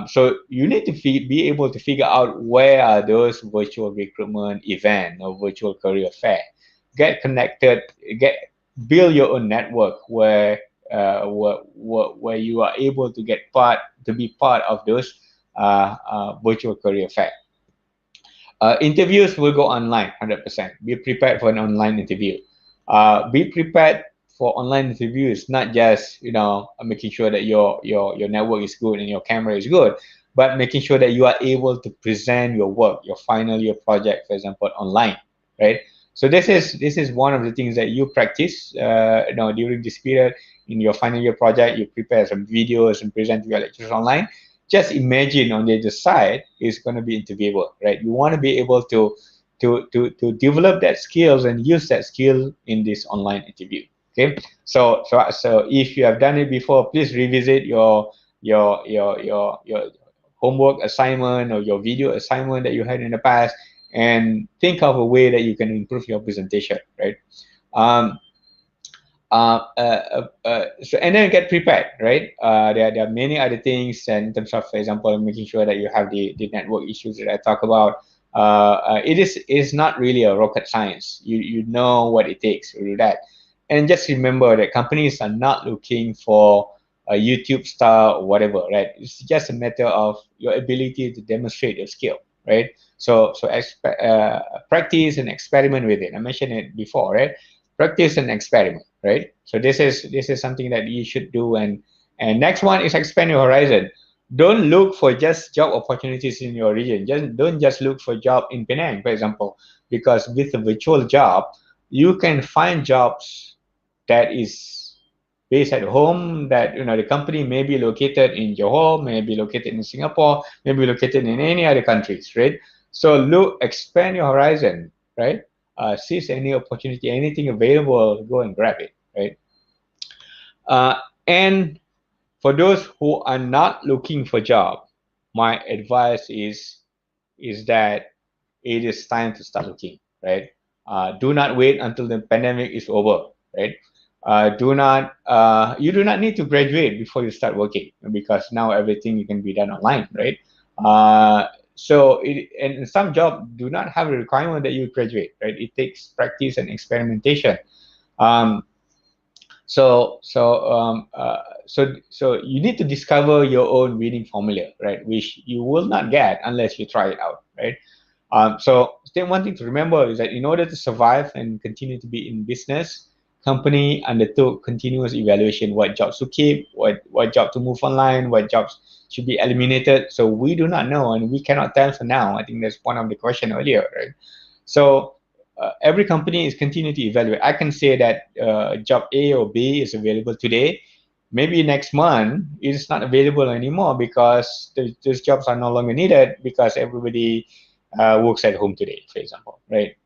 [SPEAKER 3] So you need to be able to figure out where are those virtual recruitment event or virtual career fair. Get connected, build your own network where you are able to be part of those virtual career fair. Interviews will go online 100%. Be prepared for an online interview. Be prepared for online interviews, not just making sure that your network is good and your camera is good, but making sure that you are able to present your work, your final year project, for example, online, right? So this is one of the things that you practice, during this period in your final year project. You prepare some videos and present your lectures online. Just imagine on the other side is going to be interviewable, right? You want to be able to develop that skills and use that skill in this online interview. Okay, so if you have done it before, please revisit your homework assignment or your video assignment that you had in the past, and think of a way that you can improve your presentation, right? Um, so and then get prepared, right? There are many other things, and in terms of, for example, making sure that you have the network issues that I talk about. It is not really a rocket science. You know what it takes to do that, and just remember that companies are not looking for a YouTube star or whatever, right? It's just a matter of your ability to demonstrate your skill, right? So practice and experiment with it. I mentioned it before, right? Practice and experiment, right? So this is something that you should do. And next one is expand your horizon. Don't look for just job opportunities in your region. Don't just look for job in Penang, for example, because with a virtual job, you can find jobs that is based at home, that the company may be located in Johor, may be located in Singapore, may be located in any other countries, right? So expand your horizon, right? Seize any opportunity, anything available, go and grab it, right? And for those who are not looking for job, my advice is that it is time to start looking, right? Do not wait until the pandemic is over, right? You do not need to graduate before you start working, because now everything can be done online, right? And some jobs do not have a requirement that you graduate, right? It takes practice and experimentation. Um, so you need to discover your own winning formula, right? Which you will not get unless you try it out, right? So still one thing to remember is that in order to survive and continue to be in business, company undertook continuous evaluation: what jobs to keep, what job to move online, what jobs should be eliminated. So we do not know, and we cannot tell for now. I think that's one of the question earlier, right? So every company is continuing to evaluate. I can say that job A or B is available today. Maybe next month it is not available anymore because those jobs are no longer needed because everybody works at home today, for example, right?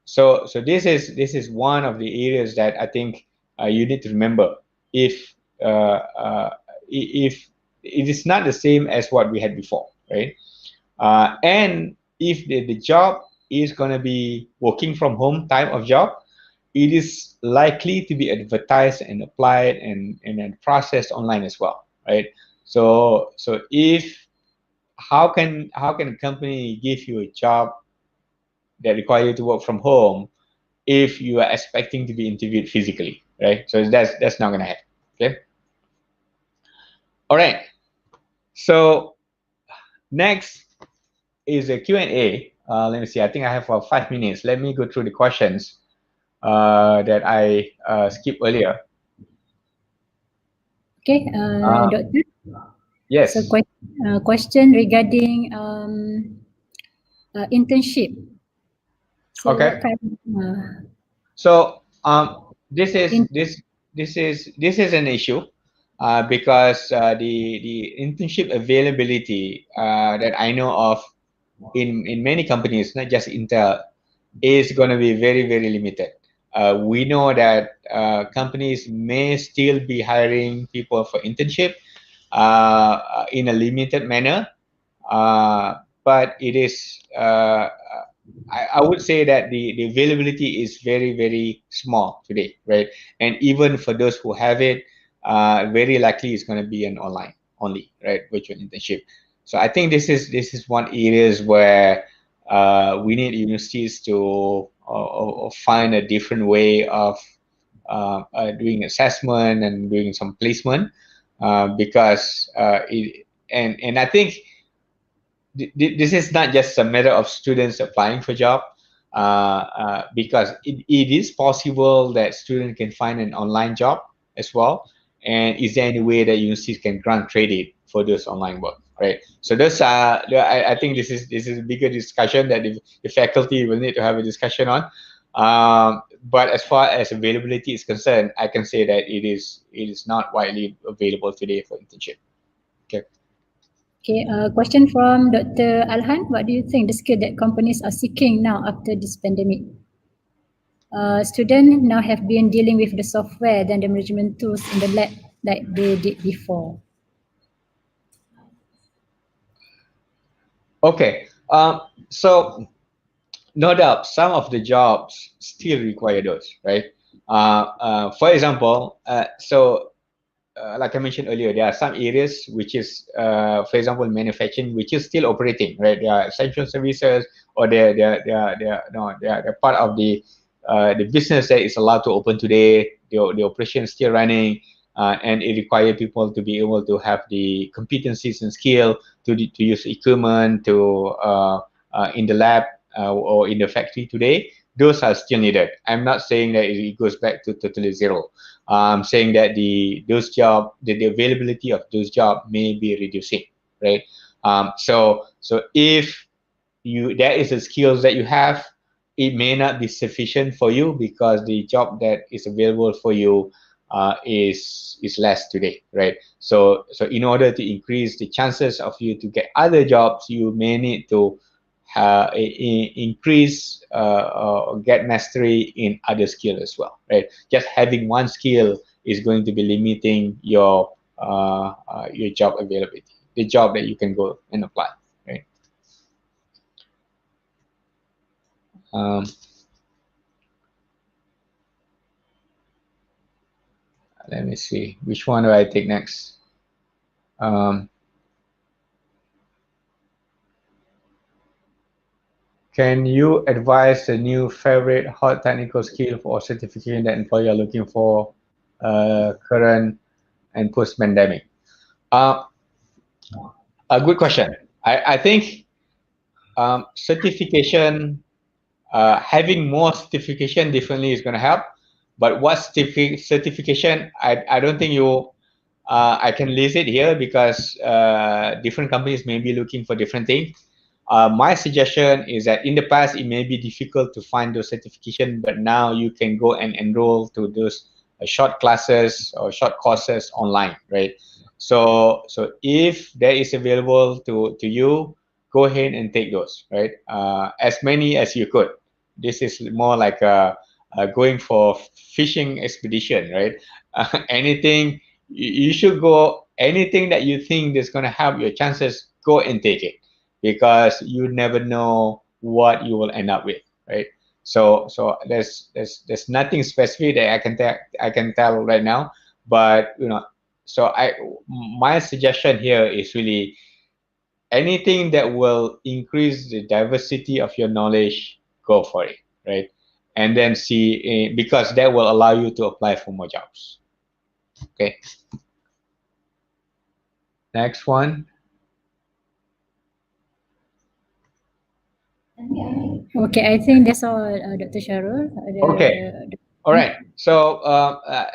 [SPEAKER 3] So this is one of the areas that I think you need to remember. If it is not the same as what we had before, right? And if the job is going to be working from home type of job, it is likely to be advertised and applied and then processed online as well, right? So if how can a company give you a job that require you to work from home if you are expecting to be interviewed physically, right? So that's not going to happen. Okay. All right. So next is a Q&A. Let me see. I think I have 5 minutes. Let me go through the questions that I skipped earlier.
[SPEAKER 2] Okay, Doctor.
[SPEAKER 3] Yes.
[SPEAKER 2] So question regarding internship. So
[SPEAKER 3] Okay.
[SPEAKER 2] what kind
[SPEAKER 3] So this is an issue because the internship availability that I know of in many companies, not just Intel, is going to be very, very limited. We know that companies may still be hiring people for internship in a limited manner, but it is I would say that the availability is very, very small today, right? And even for those who have it, very likely it's going to be an online only, right? Virtual internship. So I think this is one areas where we need universities to find a different way of doing assessment and doing some placement, because and I think this is not just a matter of students applying for job, because it is possible that students can find an online job as well. And is there any way that universities can grant credit for those online work, right? So those are I think this is a bigger discussion that the faculty will need to have a discussion on. But as far as availability is concerned, I can say that it is not widely available today for internship. Okay.
[SPEAKER 2] Okay, question from Dr. Alhan. What do you think the skill that companies are seeking now after this pandemic? Students now have been dealing with the software than the management tools in the lab like they did before.
[SPEAKER 3] Okay. So no doubt, some of the jobs still require those, right? For example, like I mentioned earlier, there are some areas which is, for example, manufacturing, which is still operating, right? They are essential services, or they're part of the business that is allowed to open today. The operation is still running, and it requires people to be able to have the competencies and skill to use equipment in the lab, or in the factory today. Those are still needed. I'm not saying that it goes back to totally zero. I'm saying that the availability of those jobs may be reducing, right? So if there is a skills that you have, it may not be sufficient for you because the job that is available for you is less today, right? So in order to increase the chances of you to get other jobs, you may need to increase or get mastery in other skills as well, right? Just having one skill is going to be limiting your job availability, the job that you can go and apply, right? Let me see, which one do I take next? Can you advise the new favorite hot technical skill or certification that employers are looking for current and post-pandemic? A good question. I think certification, having more certification definitely is going to help. But what certification, I don't think I can list it here because different companies may be looking for different things. My suggestion is that in the past, it may be difficult to find those certification, but now you can go and enroll to those short classes or short courses online, right? So if there is available to you, go ahead and take those, right? As many as you could. This is more like going for fishing expedition, right? Anything you should go. Anything that you think is going to help your chances, go and take it, because you never know what you will end up with, right? So there's nothing specific that I can tell right now, but so my suggestion here is really anything that will increase the diversity of your knowledge, go for it, right? And then see, because that will allow you to apply for more jobs. Okay. Next one.
[SPEAKER 2] Okay, I think that's all, Dr. Shahrul.
[SPEAKER 3] Okay. All right. So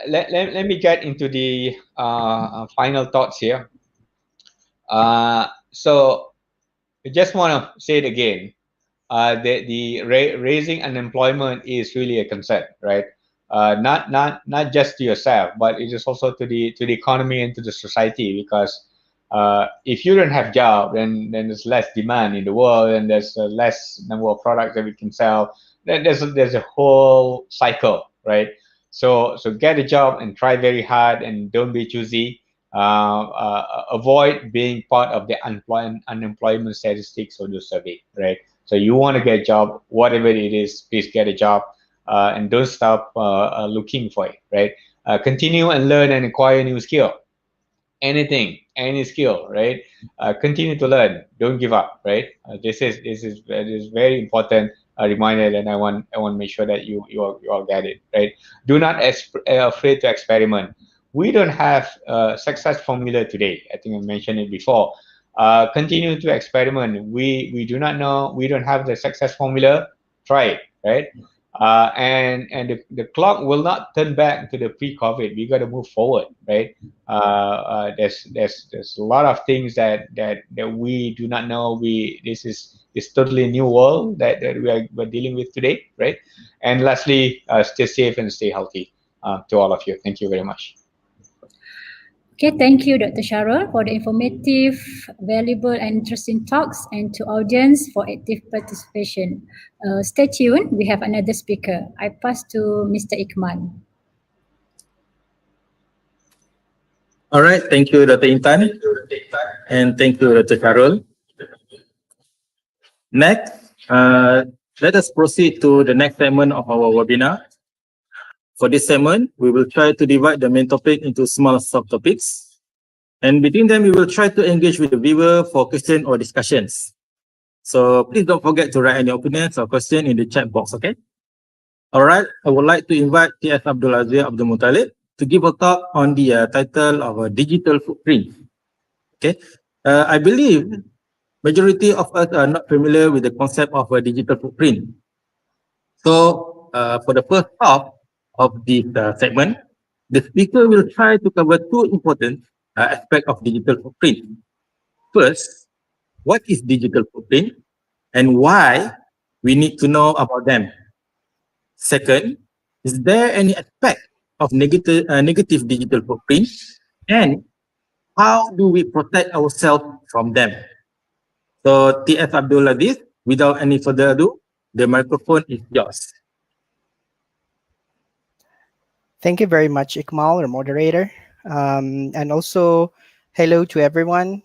[SPEAKER 3] let me get into the final thoughts here. So I just want to say it again. The raising unemployment is really a concern, right? Not just to yourself, but it is also to the economy and to the society, because if you don't have job, then there's less demand in the world, and there's a less number of products that we can sell. Then there's a whole cycle, right? So get a job and try very hard and don't be choosy. avoid being part of the unemployment statistics or the survey, right? So you want to get a job, whatever it is, please get a job, and don't stop looking for it, right? Continue and learn and acquire new skill, anything, any skill, right? Continue to learn, don't give up, right? This is very important reminder, and I want to make sure that you all get it, right? Do not afraid to experiment. We don't have a success formula today. I think I mentioned it before. Continue to experiment. We do not know. We don't have the success formula. Try it, right? And the clock will not turn back to the pre-COVID. We got to move forward, right? There's a lot of things that we do not know. This is totally new world that we're dealing with today, right? And lastly, stay safe and stay healthy to all of you. Thank you very much.
[SPEAKER 2] Okay, thank you, Dr. Shahrul, for the informative, valuable, and interesting talks, and to audience for active participation. Stay tuned. We have another speaker. I pass to Mr. Ikmal.
[SPEAKER 1] All right, thank you, Dr. Intan, and thank you, Dr. Shahrul. Next, let us proceed to the next segment of our webinar. For this segment, we will try to divide the main topic into small subtopics. And between them, we will try to engage with the viewer for question or discussions. So please don't forget to write any opinions or question in the chat box, okay? All right, I would like to invite T.S. Abdul Mutallib to give a talk on the title of a digital footprint. Okay, I believe majority of us are not familiar with the concept of a digital footprint. So for the first half of this segment, the speaker will try to cover two important aspects of digital footprint. First, what is digital footprint and why we need to know about them? Second, is there any aspect of negative digital footprint, and how do we protect ourselves from them? So T.S. Abdul Aziz, without any further ado, the microphone is yours.
[SPEAKER 4] Thank you very much, Ikmal, our moderator. And also, hello to everyone,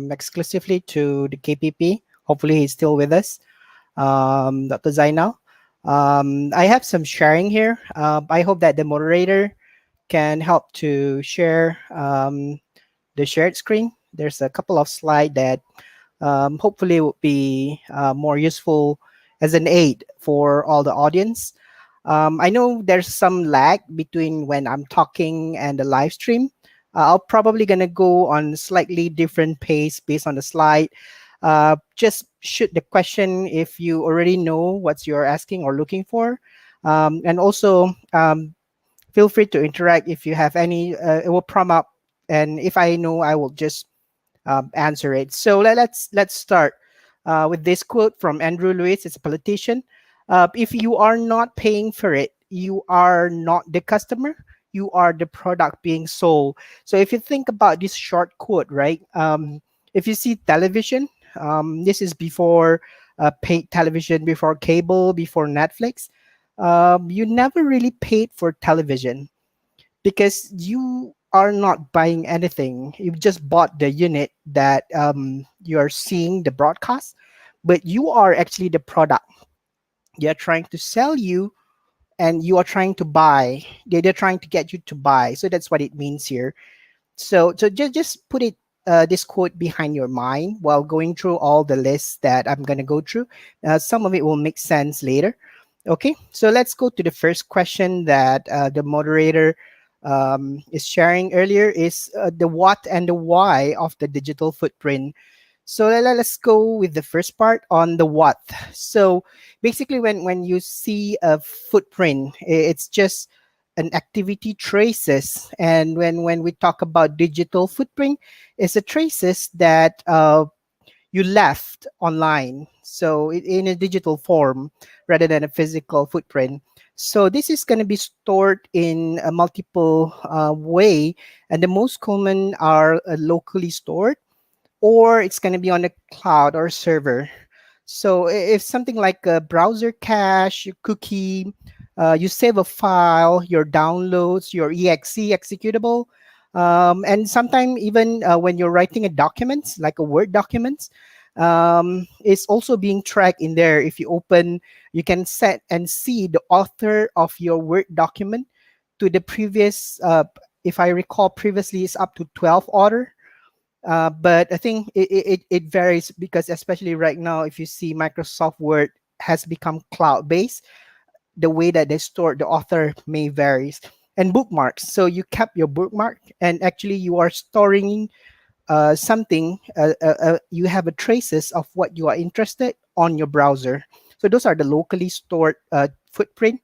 [SPEAKER 4] exclusively to the KPP. Hopefully he's still with us. Dr. Zainal. I have some sharing here. I hope that the moderator can help to share the shared screen. There's a couple of slides that hopefully will be more useful as an aid for all the audience. I know there's some lag between when I'm talking and the live stream. I'll probably gonna go on slightly different pace based on the slide. Just shoot the question if you already know what you're asking or looking for. And also feel free to interact if you have any, it will prompt up. And if I know, I will just answer it. So let's start with this quote from Andrew Lewis. It's a politician. If you are not paying for it, you are not the customer. You are the product being sold. So if you think about this short quote, right? If you see television, this is before paid television, before cable, before Netflix. You never really paid for television because you are not buying anything. You've just bought the unit that you're seeing the broadcast, but you are actually the product. They're trying to sell you and you are trying to buy. They're trying to get you to buy. So that's what it means here. So just put it this quote behind your mind while going through all the lists that I'm going to go through. Some of it will make sense later. Okay, so let's go to the first question that the moderator is sharing earlier is the what and the why of the digital footprint. So let's go with the first part on the what. So basically when you see a footprint, it's just an activity traces. And when we talk about digital footprint, it's the traces that you left online. So in a digital form rather than a physical footprint. So this is going to be stored in a multiple way. And the most common are locally stored, or it's going to be on a cloud or server. So if something like a browser cache, your cookie, you save a file, your downloads, your exe executable, And sometimes even when you're writing a document, like a Word document, it's also being tracked in there. If you open, you can set and see the author of your Word document to the previous, if I recall, previously it's up to 12 author. But I think it varies because especially right now, if you see Microsoft Word has become cloud based, the way that they store the author may varies. And bookmarks, so you kept your bookmark and actually you are storing something, you have a traces of what you are interested on your browser. So those are the locally stored footprint.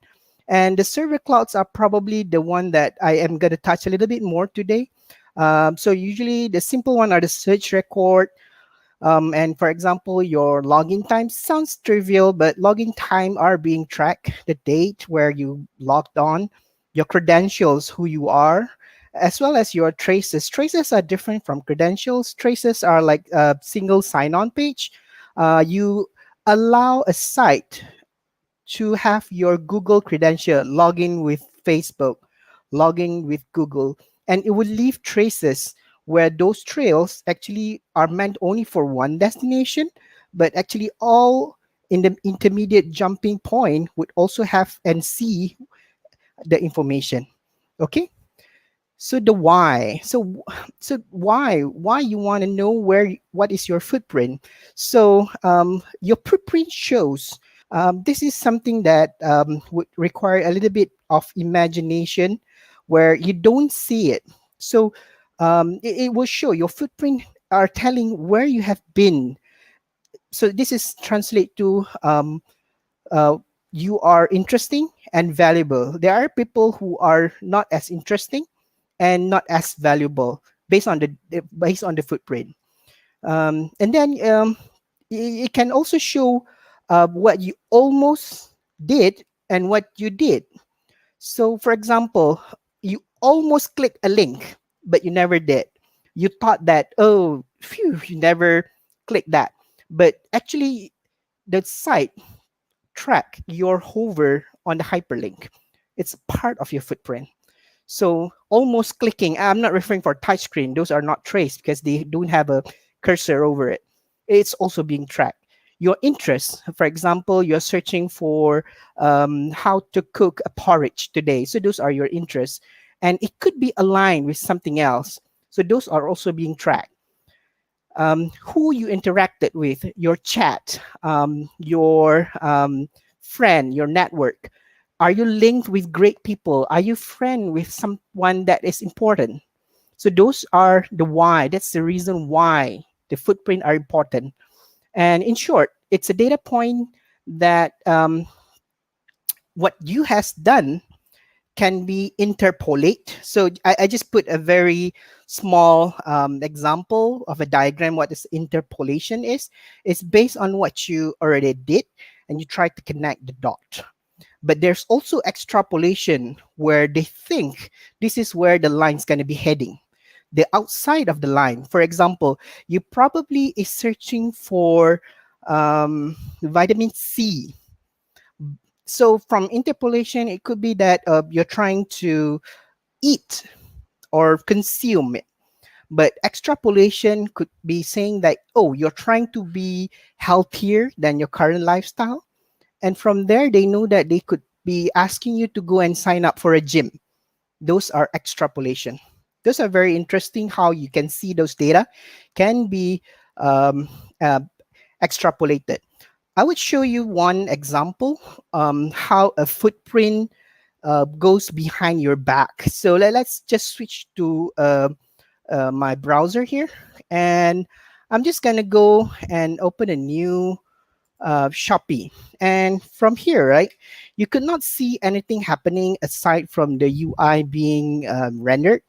[SPEAKER 4] And the server clouds are probably the one that I am going to touch a little bit more today. So usually the simple one are the search record, and for example, your login time sounds trivial, but login time are being tracked. The date where you logged on, your credentials, who you are, as well as your traces. Traces are different from credentials. Traces are like a single sign-on page. You allow a site to have your Google credential, login with Facebook, login with Google, and it will leave traces where those trails actually are meant only for one destination, but actually all in the intermediate jumping point would also have and see the information. Okay, so the why. So why you want to know what is your footprint? So your footprint shows. This is something that would require a little bit of imagination, where you don't see it. So it will show your footprint are telling where you have been. So this is translate to uh, you are interesting and valuable. There are people who are not as interesting and not as valuable based on the footprint. And then it can also show what you almost did and what you did. So, for example, you almost clicked a link, but you never did. You thought that, oh, phew, you never clicked that. But actually, the site track your hover on the hyperlink. It's part of your footprint. So almost clicking, I'm not referring for touchscreen. Those are not traced because they don't have a cursor over it. It's also being tracked. Your interests, for example, you're searching for how to cook a porridge today. So those are your interests. And it could be aligned with something else. So those are also being tracked. Who you interacted with, your chat, your friend, your network. Are you linked with great people? Are you friend with someone that is important? So those are the why. That's the reason why the footprint are important. And in short, it's a data point that what you has done can be interpolate. So I just put a very small example of a diagram. What this interpolation is. It's based on what you already did, and you try to connect the dot. But there's also extrapolation where they think this is where the line's going to be heading. The outside of the line. For example, you probably is searching for vitamin C. So from interpolation, it could be that you're trying to eat or consume it. But extrapolation could be saying that, oh, you're trying to be healthier than your current lifestyle. And from there, they know that they could be asking you to go and sign up for a gym. Those are extrapolation. Those are very interesting how you can see those data can be um, uh, extrapolated. I would show you one example how a footprint goes behind your back. So let's just switch to my browser here. And I'm just going to go and open a new Shopee. And from here, right, you could not see anything happening aside from the UI being rendered.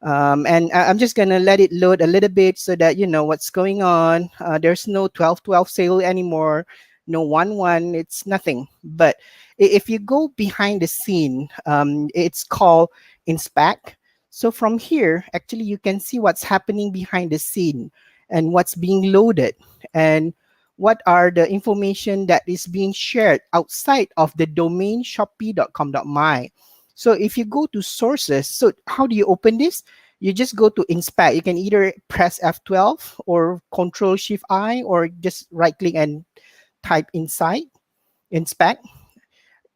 [SPEAKER 4] And I'm just gonna let it load a little bit so that you know what's going on. There's no 12/12 sale anymore, no 1/1. It's nothing. But if you go behind the scene, it's called inspect. So from here, actually, you can see what's happening behind the scene and what's being loaded and what are the information that is being shared outside of the domain shopee.com.my. So if you go to sources, so how do you open this? you just go to inspect. You can either press F12 or Control Shift I, or just right click and type inside inspect.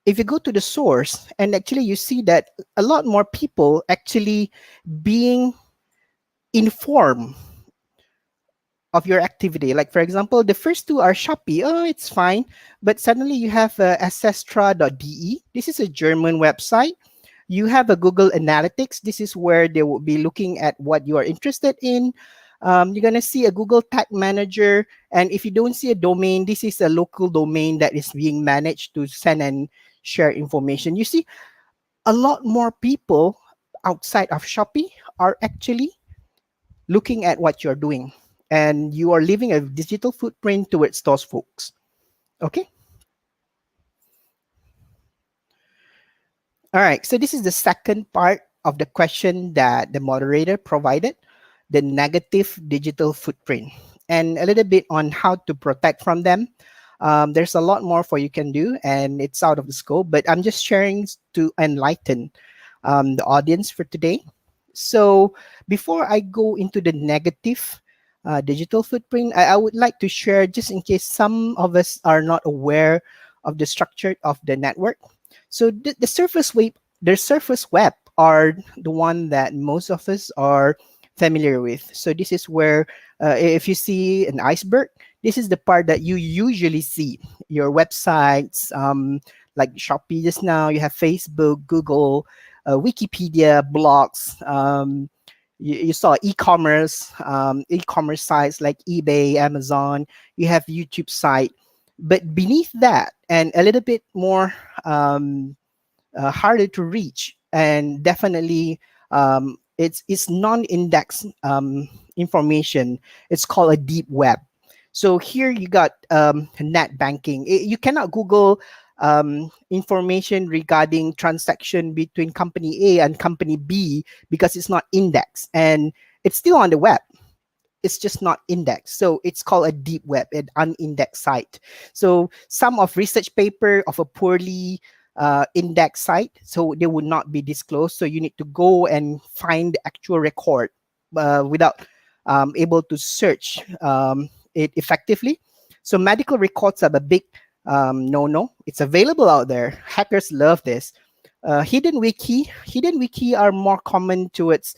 [SPEAKER 4] If you go to the source, and actually you see that a lot more people actually being informed of your activity. Like for example, the first two are Shopee. Oh, it's fine. But suddenly you have ancestra.de. This is a German website. You have a Google Analytics. This is where they will be looking at what you are interested in. You're going to see a Google Tag Manager. And if you don't see a domain, this is a local domain that is being managed to send and share information. You see, a lot more people outside of Shopee are actually looking at what you're doing. And you are leaving a digital footprint towards those folks. Okay. All right. So this is the second part of the question that the moderator provided, the negative digital footprint, and a little bit on how to protect from them. There's a lot more for you can do, and it's out of the scope, but I'm just sharing to enlighten the audience for today. So before I go into the negative digital footprint, I would like to share, just in case some of us are not aware of the structure of the network. So the surface web are the one that most of us are familiar with. So this is where, if you see an iceberg, this is the part that you usually see. Your websites, like Shopee just now, you have Facebook, Google, Wikipedia, blogs. You saw e-commerce sites like eBay, Amazon. You have YouTube site, but beneath that, and a little bit more harder to reach, and definitely it's non-index information. It's called a deep web. So here you got net banking. You cannot Google information regarding transaction between company A and company B because it's not indexed, and it's still on the web. It's just not indexed. So it's called a deep web, an unindexed site. So some of research paper of a poorly indexed site, so they would not be disclosed. So you need to go and find the actual record without able to search it effectively. So medical records are a big no. It's available out there. Hackers love this. Hidden wiki are more common towards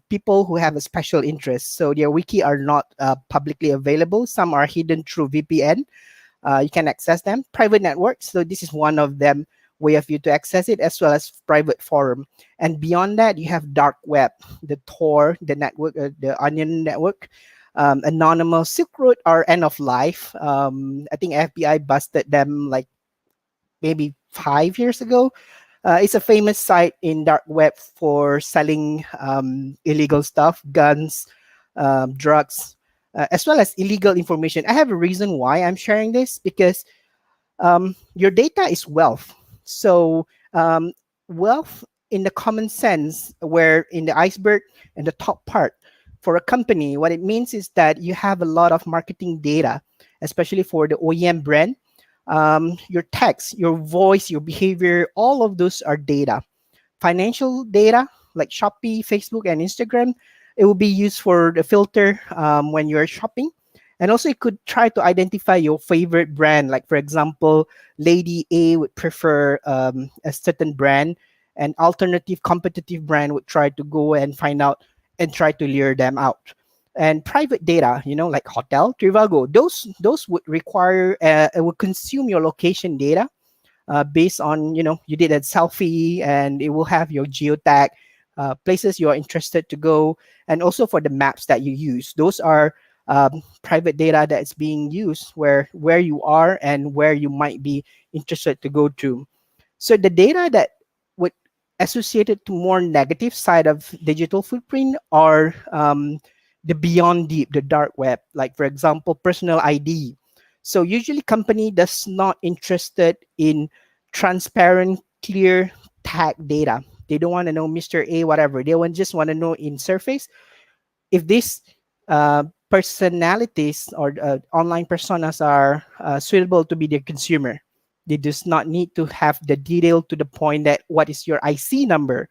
[SPEAKER 4] people who have a special interest. So their wiki are not publicly available. Some are hidden through VPN. You can access them. Private networks. So this is one of them way of you to access it, as well as private forum. And beyond that, you have dark web, the Tor, the network, the Onion network, anonymous, Silk Road are end of life. I think FBI busted them like maybe 5 years ago. It's a famous site in dark web for selling illegal stuff, guns, drugs, as well as illegal information. I have a reason why I'm sharing this, because your data is wealth. So wealth in the common sense, where in the iceberg and the top part for a company, what it means is that you have a lot of marketing data, especially for the OEM brand. Your text, your voice, your behavior, all of those are data. Financial data like Shopee, Facebook, and Instagram, it will be used for the filter when you're shopping. And also, it could try to identify your favorite brand. Like, for example, Lady A would prefer a certain brand, and alternative competitive brand would try to go and find out and try to lure them out. And private data, like hotel, Trivago, those would require, it would consume your location data based on, you did a selfie, and it will have your geotag, places you are interested to go, and also for the maps that you use. Those are private data that is being used where you are and where you might be interested to go to. So the data that would associated to more negative side of digital footprint are the beyond deep, the dark web. Like for example, personal ID. So usually company does not interested in transparent, clear tag data. They don't want to know Mr. A, whatever. They just want to know in surface if these personalities or online personas are suitable to be their consumer. They does not need to have the detail to the point that what is your IC number,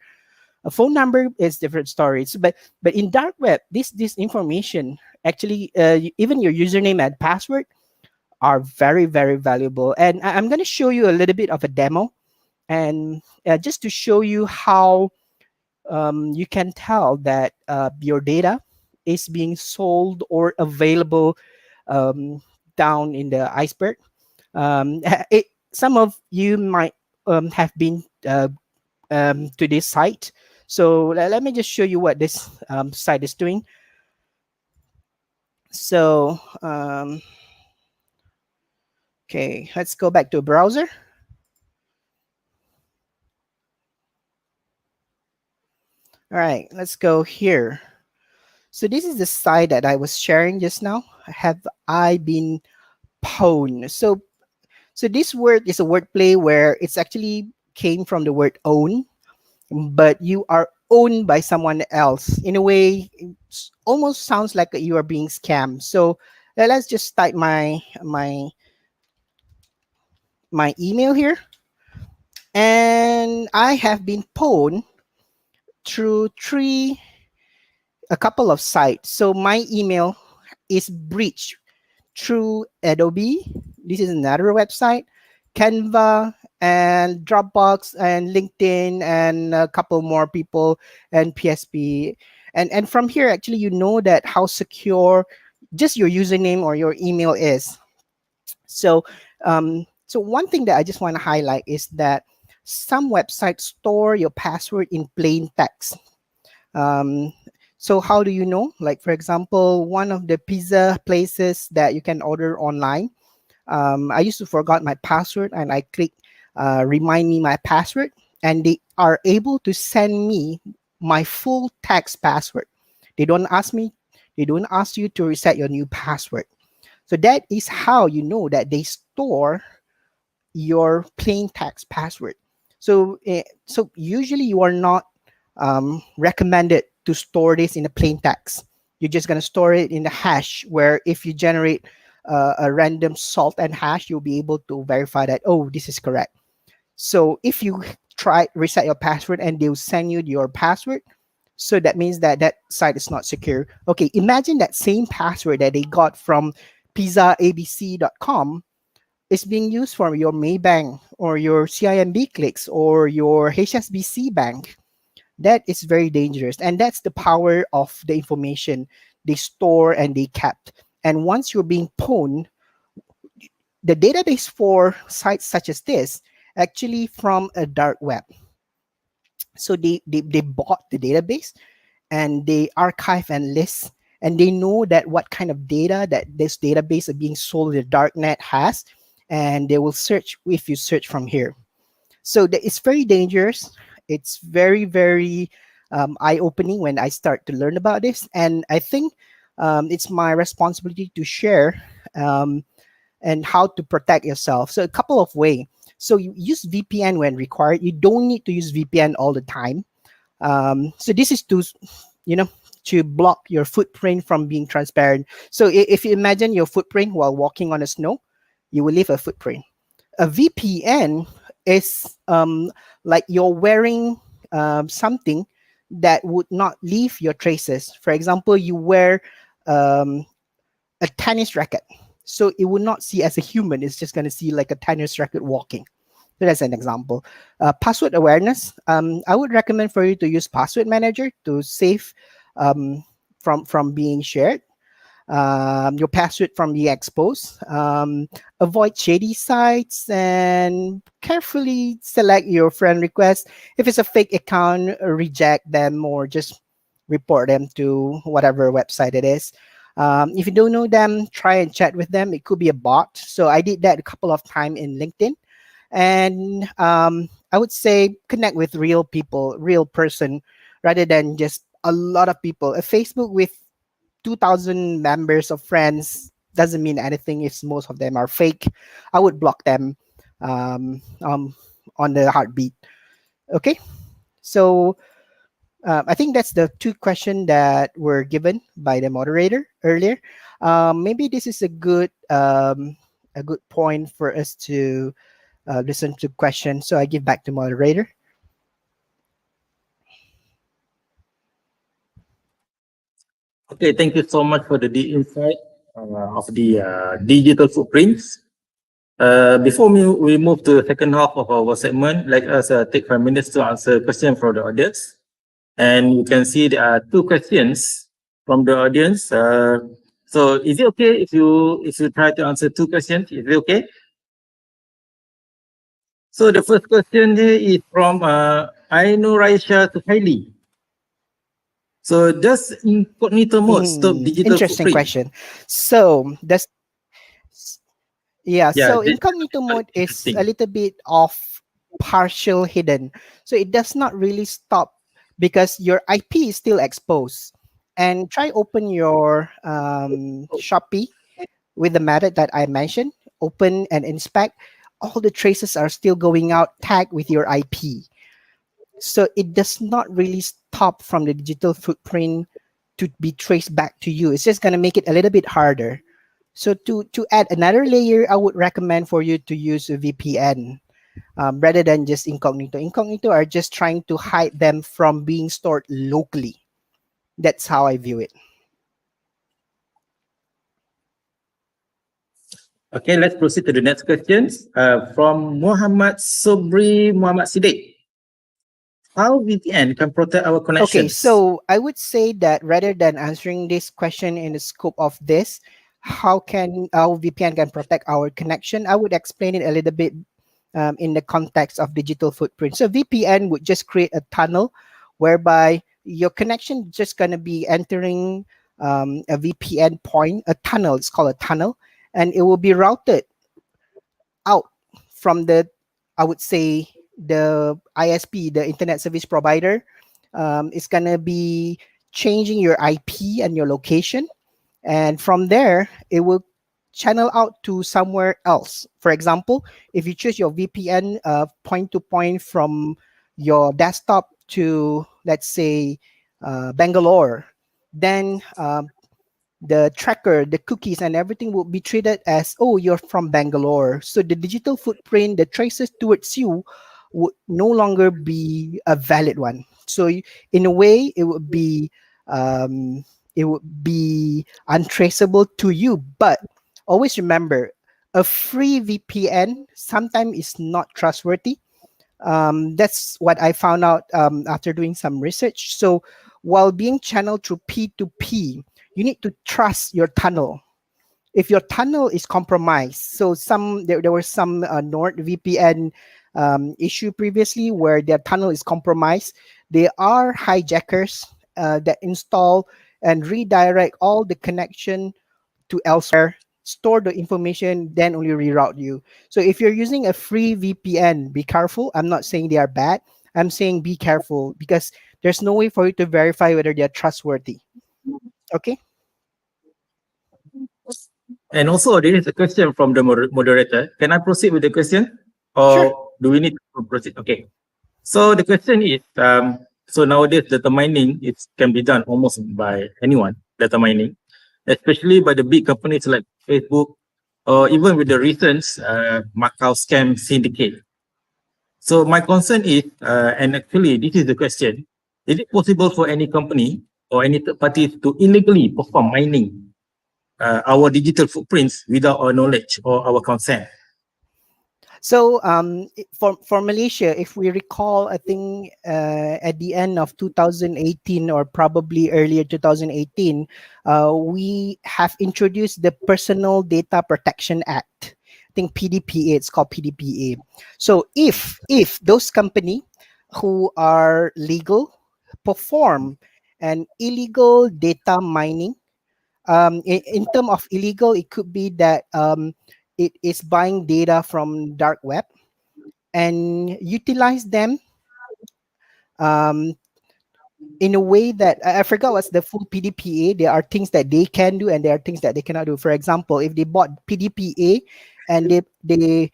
[SPEAKER 4] A phone number is different stories, but in dark web, this information actually, even your username and password are very very valuable. And I'm going to show you a little bit of a demo, and just to show you how you can tell that your data is being sold or available um, down in the iceberg. Some of you might have been to this site. So let me just show you what this site is doing. So, okay, let's go back to a browser. All right, let's go here. So this is the site that I was sharing just now. Have I been pwned? So this word is a wordplay where it's actually came from the word own, but you are owned by someone else. In a way, it almost sounds like you are being scammed. So let's just type my email here, and I have been pwned through a couple of sites. So my email is breached through Adobe. This is another website, Canva, and Dropbox, and LinkedIn, and a couple more people, and PSP. And from here, actually, you know that how secure just your username or your email is. So, so one thing that I just want to highlight is that some websites store your password in plain text. Um, so how do you know? Like, for example, one of the pizza places that you can order online, I used to forgot my password, and I click remind me my password, and they are able to send me my full text password. They don't ask me, they don't ask you to reset your new password. So that is how you know that they store your plain text password. So, so usually you are not recommended to store this in a plain text. You're just going to store it in the hash, where if you generate a random salt and hash, you'll be able to verify that, oh, this is correct. So if you try reset your password and they'll send you your password, so that means that that site is not secure. Okay, imagine that same password that they got from pizzaabc.com is being used for your Maybank or your CIMB clicks or your HSBC bank. That is very dangerous, and that's the power of the information they store and they kept. And once you're being pwned, the database for sites such as this actually from a dark web. So they bought the database, and they archive and list, and they know that what kind of data that this database of being sold in the darknet has, and they will search if you search from here. So it's very dangerous. It's very very eye-opening when I start to learn about this, and I think it's my responsibility to share and how to protect yourself. So a couple of ways. So you use VPN when required. You don't need to use VPN all the time. So this is to, you know, to block your footprint from being transparent. So if you imagine your footprint while walking on the snow, you will leave a footprint. A VPN is like you're wearing something that would not leave your traces. For example, you wear a tennis racket, so it will not see as a human. It's just going to see like a tennis racket walking. So that's an example. Password awareness. I would recommend for you to use Password Manager to save from being shared. Your password from being exposed. Avoid shady sites and carefully select your friend request. If it's a fake account, reject them or just report them to whatever website it is. If you don't know them, try and chat with them. It could be a bot. So I did that a couple of times in LinkedIn. And I would say connect with real people, real person, rather than just a lot of people. A Facebook with 2,000 members of friends doesn't mean anything if most of them are fake. I would block them on the heartbeat. Okay, so I think that's the two questions that were given by the moderator earlier. Maybe this is a good point for us to listen to questions. So I give back to moderator.
[SPEAKER 1] Okay, thank you so much for the deep insight of the digital footprints. Before we move to the second half of our segment, let us take 5 minutes to answer questions from the audience. And you can see there are two questions from the audience. So is it okay if you try to answer two questions? Is it okay? So the first question here is from Ainu Raisha Suhaili. So does incognito mode stop digital
[SPEAKER 4] Interesting
[SPEAKER 1] footprint?
[SPEAKER 4] question. So does Yeah,
[SPEAKER 1] Yeah,
[SPEAKER 4] so
[SPEAKER 1] this
[SPEAKER 4] incognito
[SPEAKER 1] is
[SPEAKER 4] mode is a
[SPEAKER 1] interesting.
[SPEAKER 4] little bit of partial hidden. So it does not really stop because your IP is still exposed. And try open your Shopee with the method that I mentioned, open and inspect. All the traces are still going out tagged with your IP. So it does not really stop from the digital footprint to be traced back to you. It's just going to make it a little bit harder. So to add another layer, I would recommend for you to use a VPN rather than just incognito. Incognito are just trying to hide them from being stored locally. That's how I view it.
[SPEAKER 1] Okay, let's proceed to the next questions. From Muhammad Sobri Muhammad Siddiq. How VPN can protect our
[SPEAKER 4] Okay,
[SPEAKER 1] connections?
[SPEAKER 4] so I would say that rather than answering this question in the scope of this, how can our VPN can protect our connection? I would explain it a little bit in the context of digital footprint. So VPN would just create a tunnel whereby your connection just gonna be entering a VPN point, a tunnel. It's called a tunnel, and it will be routed out from the, I would say, the ISP, the internet service provider. It's gonna be changing your IP and your location, and from there it will channel out to somewhere else. For example, if you choose your VPN point to point from your desktop to, let's say, Bangalore, then the tracker, the cookies, and everything will be treated as, oh, you're from Bangalore. So the digital footprint, the traces towards you would no longer be a valid one. So in a way, it would be untraceable to you. But always remember, a free VPN sometimes is not trustworthy. That's what I found out after doing some research. So while being channeled through P2P, you need to trust your tunnel. If your tunnel is compromised, so there were some NordVPN issue previously where their tunnel is compromised. They are hijackers that install and redirect all the connection to elsewhere, store the information, then only reroute you. So if you're using a free VPN, be careful. I'm not saying they are bad. I'm saying be careful because there's no way for you to verify whether they're trustworthy. Okay?
[SPEAKER 1] And also, there is a question from the moderator. Can I proceed with the question,
[SPEAKER 4] Sure.
[SPEAKER 1] or do we need to proceed? Okay. So the question is, so nowadays data mining can be done almost by anyone. Data mining, especially by the big companies like Facebook, or even with the recent Macau scam syndicate. So my concern is, and actually this is the question: is it possible for any company or any third parties to illegally perform mining our digital footprints without our knowledge or our consent?
[SPEAKER 4] So for Malaysia, if we recall, I think at the end of 2018 or probably earlier 2018, we have introduced the Personal Data Protection Act. I think PDPA. It's called PDPA. So if those company who are legal perform an illegal data mining, in term of illegal, it could be that it is buying data from dark web and utilize them um, in a way that I forgot what's the full PDPA. There are things that they can do and there are things that they cannot do. For example, if they bought PDPA and they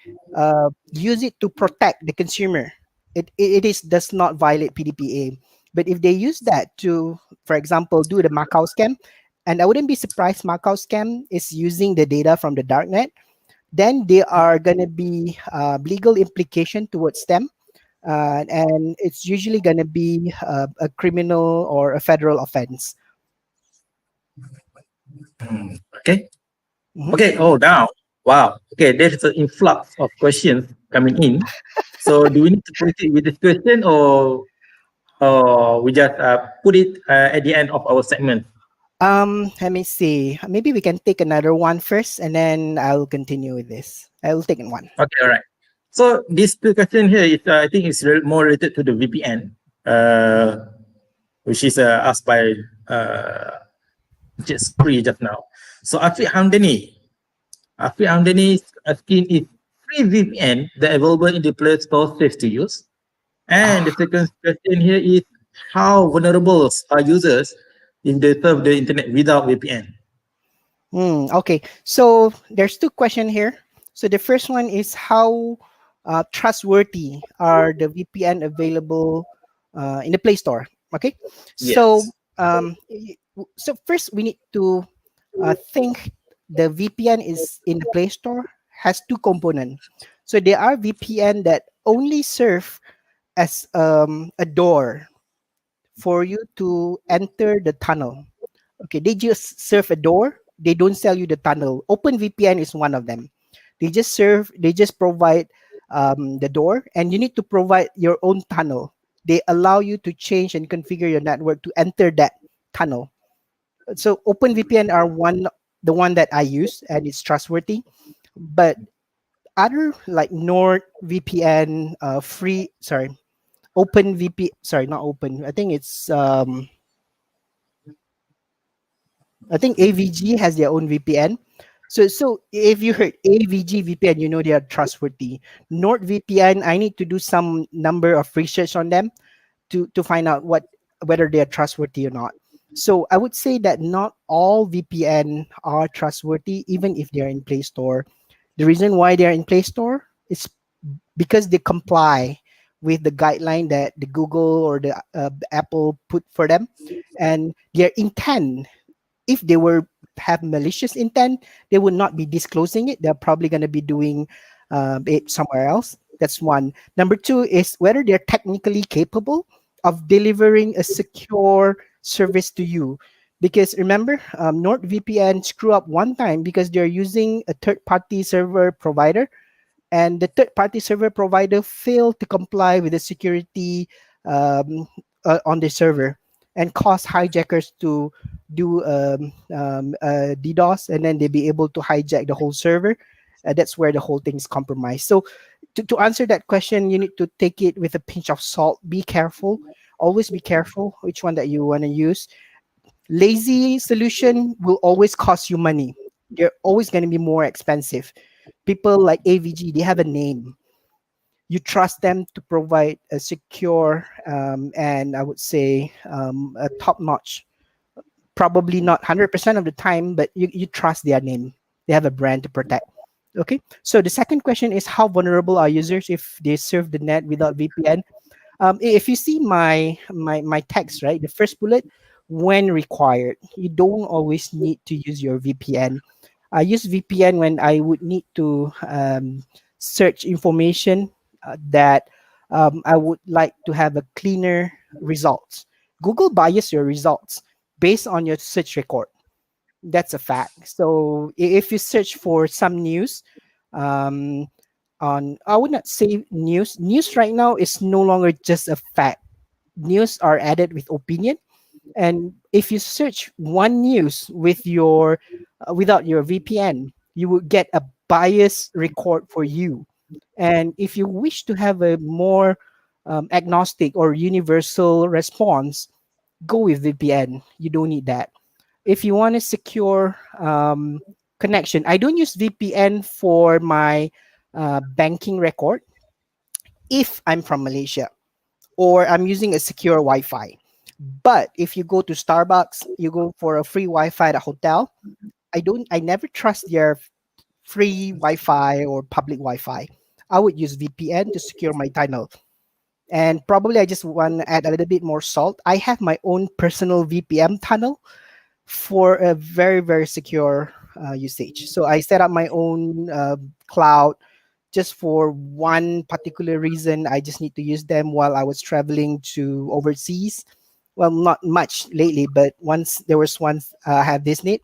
[SPEAKER 4] use it to protect the consumer, it is does not violate PDPA. But if they use that to, for example, do the Macau scam, and I wouldn't be surprised Macau scam is using the data from the darknet, then there are going to be legal implication towards them, and it's usually going to be a criminal or a federal offense.
[SPEAKER 1] Okay.
[SPEAKER 4] Mhm.
[SPEAKER 1] Okay. Oh, now. Wow. Okay. There's an influx of questions coming in. So do we need to proceed with this question, or we just put it at the end of our segment?
[SPEAKER 4] Let me see. Maybe we can take another one first, and then I'll continue with this. I will take one.
[SPEAKER 1] Okay. All right. So this two question here is, I think, is more related to the VPN, which is asked by just free just now. So Afi Hamdani is asking if free VPN that available in the Play Store safe to use. And the
[SPEAKER 4] Ah,
[SPEAKER 1] second question here is, how vulnerable are users if they surf the internet without VPN?
[SPEAKER 4] okay. So there's two questions here. So the first one is how trustworthy are the VPN available in the Play Store? Okay. So
[SPEAKER 1] Yes.
[SPEAKER 4] so first we need to think the VPN is in the Play Store has two components. So there are VPN that only serve as a door for you to enter the tunnel. Okay, they just serve a door. They don't sell you the tunnel. OpenVPN is one of them. They just provide the door, and you need to provide your own tunnel. They allow you to change and configure your network to enter that tunnel. So OpenVPN are the one that I use, and it's trustworthy. But other like NordVPN, OpenVPN, sorry, not Open. I think AVG has their own VPN. So if you heard AVG VPN, you know they are trustworthy. NordVPN, I need to do some number of research on them to find out whether they are trustworthy or not. So I would say that not all VPN are trustworthy, even if they are in Play Store. The reason why they are in Play Store is because they comply with the guideline that the Google or the Apple put for them, and their intent, if they were have malicious intent, they would not be disclosing it. They're probably going to be doing it somewhere else. That's one. Number two is whether they're technically capable of delivering a secure service to you. Because remember, NordVPN screw up one time because they're using a third-party server provider, and the third-party server provider failed to comply with the security on the server and caused hijackers to do DDoS, and then they be able to hijack the whole server. That's where the whole thing is compromised. So to answer that question, you need to take it with a pinch of salt. Be careful. Always be careful which one that you want to use. Lazy solution will always cost you money. They're always going to be more expensive. People like AVG, they have a name. You trust them to provide a secure and I would say a top notch, probably not 100% of the time, but you trust their name. They have a brand to protect. Okay. So the second question is how vulnerable are users if they surf the net without VPN? If you see my text, right, the first bullet, when required, you don't always need to use your VPN. I use VPN when I would need to search information that I would like to have a cleaner results. Google bias your results based on your search record. That's a fact. So if you search for some news, um, on I would not say news. News right now is no longer just a fact. News are added with opinion, and if you search one news with your without your VPN, you will get a biased record for you. And if you wish to have a more agnostic or universal response, go with VPN. You don't need that. If you want a secure connection, I don't use VPN for my banking record if I'm from Malaysia or I'm using a secure Wi-Fi. But if you go to Starbucks, you go for a free Wi-Fi at a hotel. I never trust their free Wi-Fi or public Wi-Fi. I would use VPN to secure my tunnel. And probably I just want to add a little bit more salt. I have my own personal VPN tunnel for a very, very secure usage. So I set up my own cloud just for one particular reason. I just need to use them while I was traveling to overseas. Well, not much lately, but once I have this need.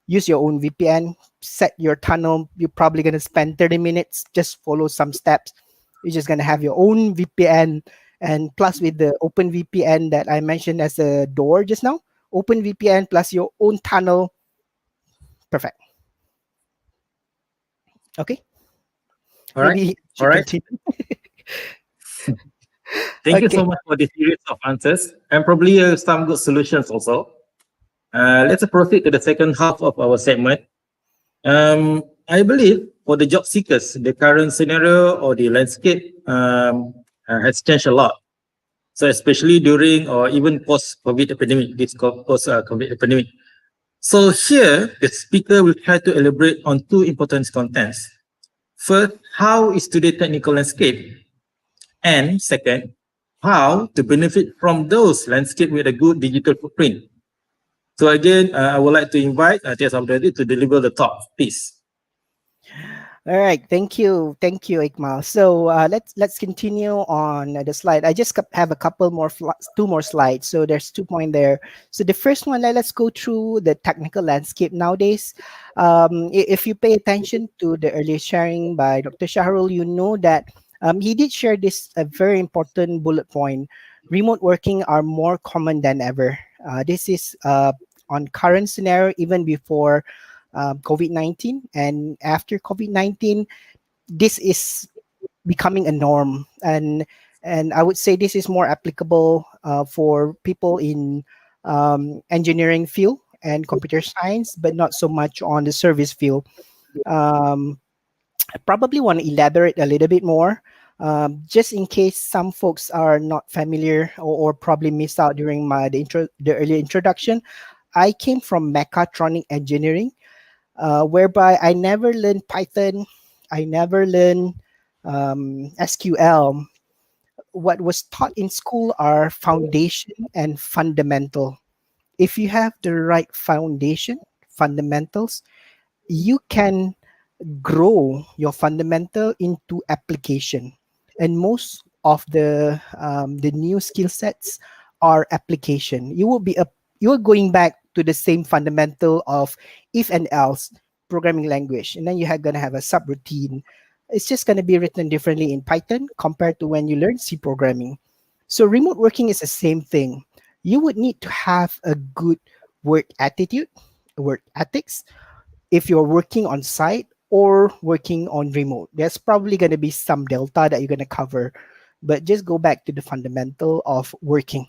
[SPEAKER 4] use your own VPN, set your tunnel. You're probably going to spend 30 minutes, just follow some steps. You're just going to have your own VPN. And plus, with the open VPN that I mentioned as a door just now, open VPN plus your own tunnel. Perfect. Okay.
[SPEAKER 1] All right.
[SPEAKER 4] Maybe you
[SPEAKER 1] All
[SPEAKER 4] should
[SPEAKER 1] right.
[SPEAKER 4] continue.
[SPEAKER 1] Thank you
[SPEAKER 4] Okay.
[SPEAKER 1] so much for this series of answers and probably some good solutions also. Let's proceed to the second half of our segment. I believe for the job seekers, the current scenario or the landscape has changed a lot. So especially during or even post-COVID epidemic, this post-COVID epidemic. So here, the speaker will try to elaborate on two important contents. First, how is today's technical landscape? And second, how to benefit from those landscape with a good digital footprint. So again, I would like to invite Abdul to deliver the talk, please.
[SPEAKER 4] All right, thank you, Ikmal. So let's continue on the slide. I just have a couple more, two more slides. So there's 2 points there. So the first one, let's go through the technical landscape nowadays. If you pay attention to the earlier sharing by Dr. Shahrul, you know that he did share this a very important bullet point. Remote working are more common than ever. This is on current scenario, even before COVID-19, and after COVID-19, this is becoming a norm, and I would say this is more applicable for people in engineering field and computer science, but not so much on the service field. um, I probably want to elaborate a little bit more, just in case some folks are not familiar, or probably missed out during the earlier introduction. I came from mechatronic engineering, whereby I never learned Python, I never learned SQL. What was taught in school are foundation and fundamental. If you have the right foundation, fundamentals, you can grow your fundamental into application. And most of the new skill sets are application. You are going back to the same fundamental of if and else programming language, and then you are going to have a subroutine. It's just going to be written differently in Python compared to when you learn C programming. So remote working is the same thing. You would need to have a good work attitude, work ethics, if you're working on site or working on remote. There's probably going to be some delta that you're going to cover, but just go back to the fundamental of working.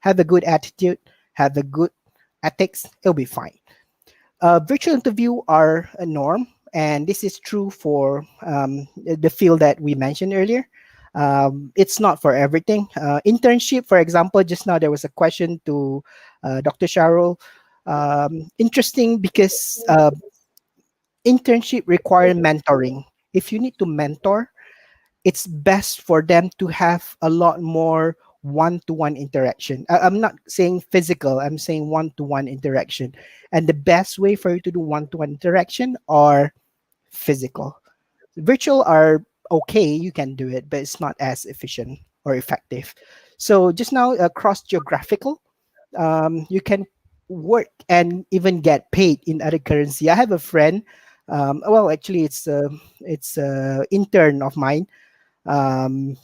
[SPEAKER 4] Have a good attitude, have a good ethics, it'll be fine. Virtual interview are a norm, and this is true for the field that we mentioned earlier. It's not for everything. Internship, for example, just now there was a question to Dr. Shahrul. Interesting because internship require mentoring. If you need to mentor, it's best for them to have a lot more one-to-one interaction. I'm not saying physical, I'm saying one-to-one interaction. And the best way for you to do one-to-one interaction are physical. Virtual are okay, you can do it, but it's not as efficient or effective. So just now, cross geographical, you can work and even get paid in other currency. I have a friend. Well, actually, it's a intern of mine. Um,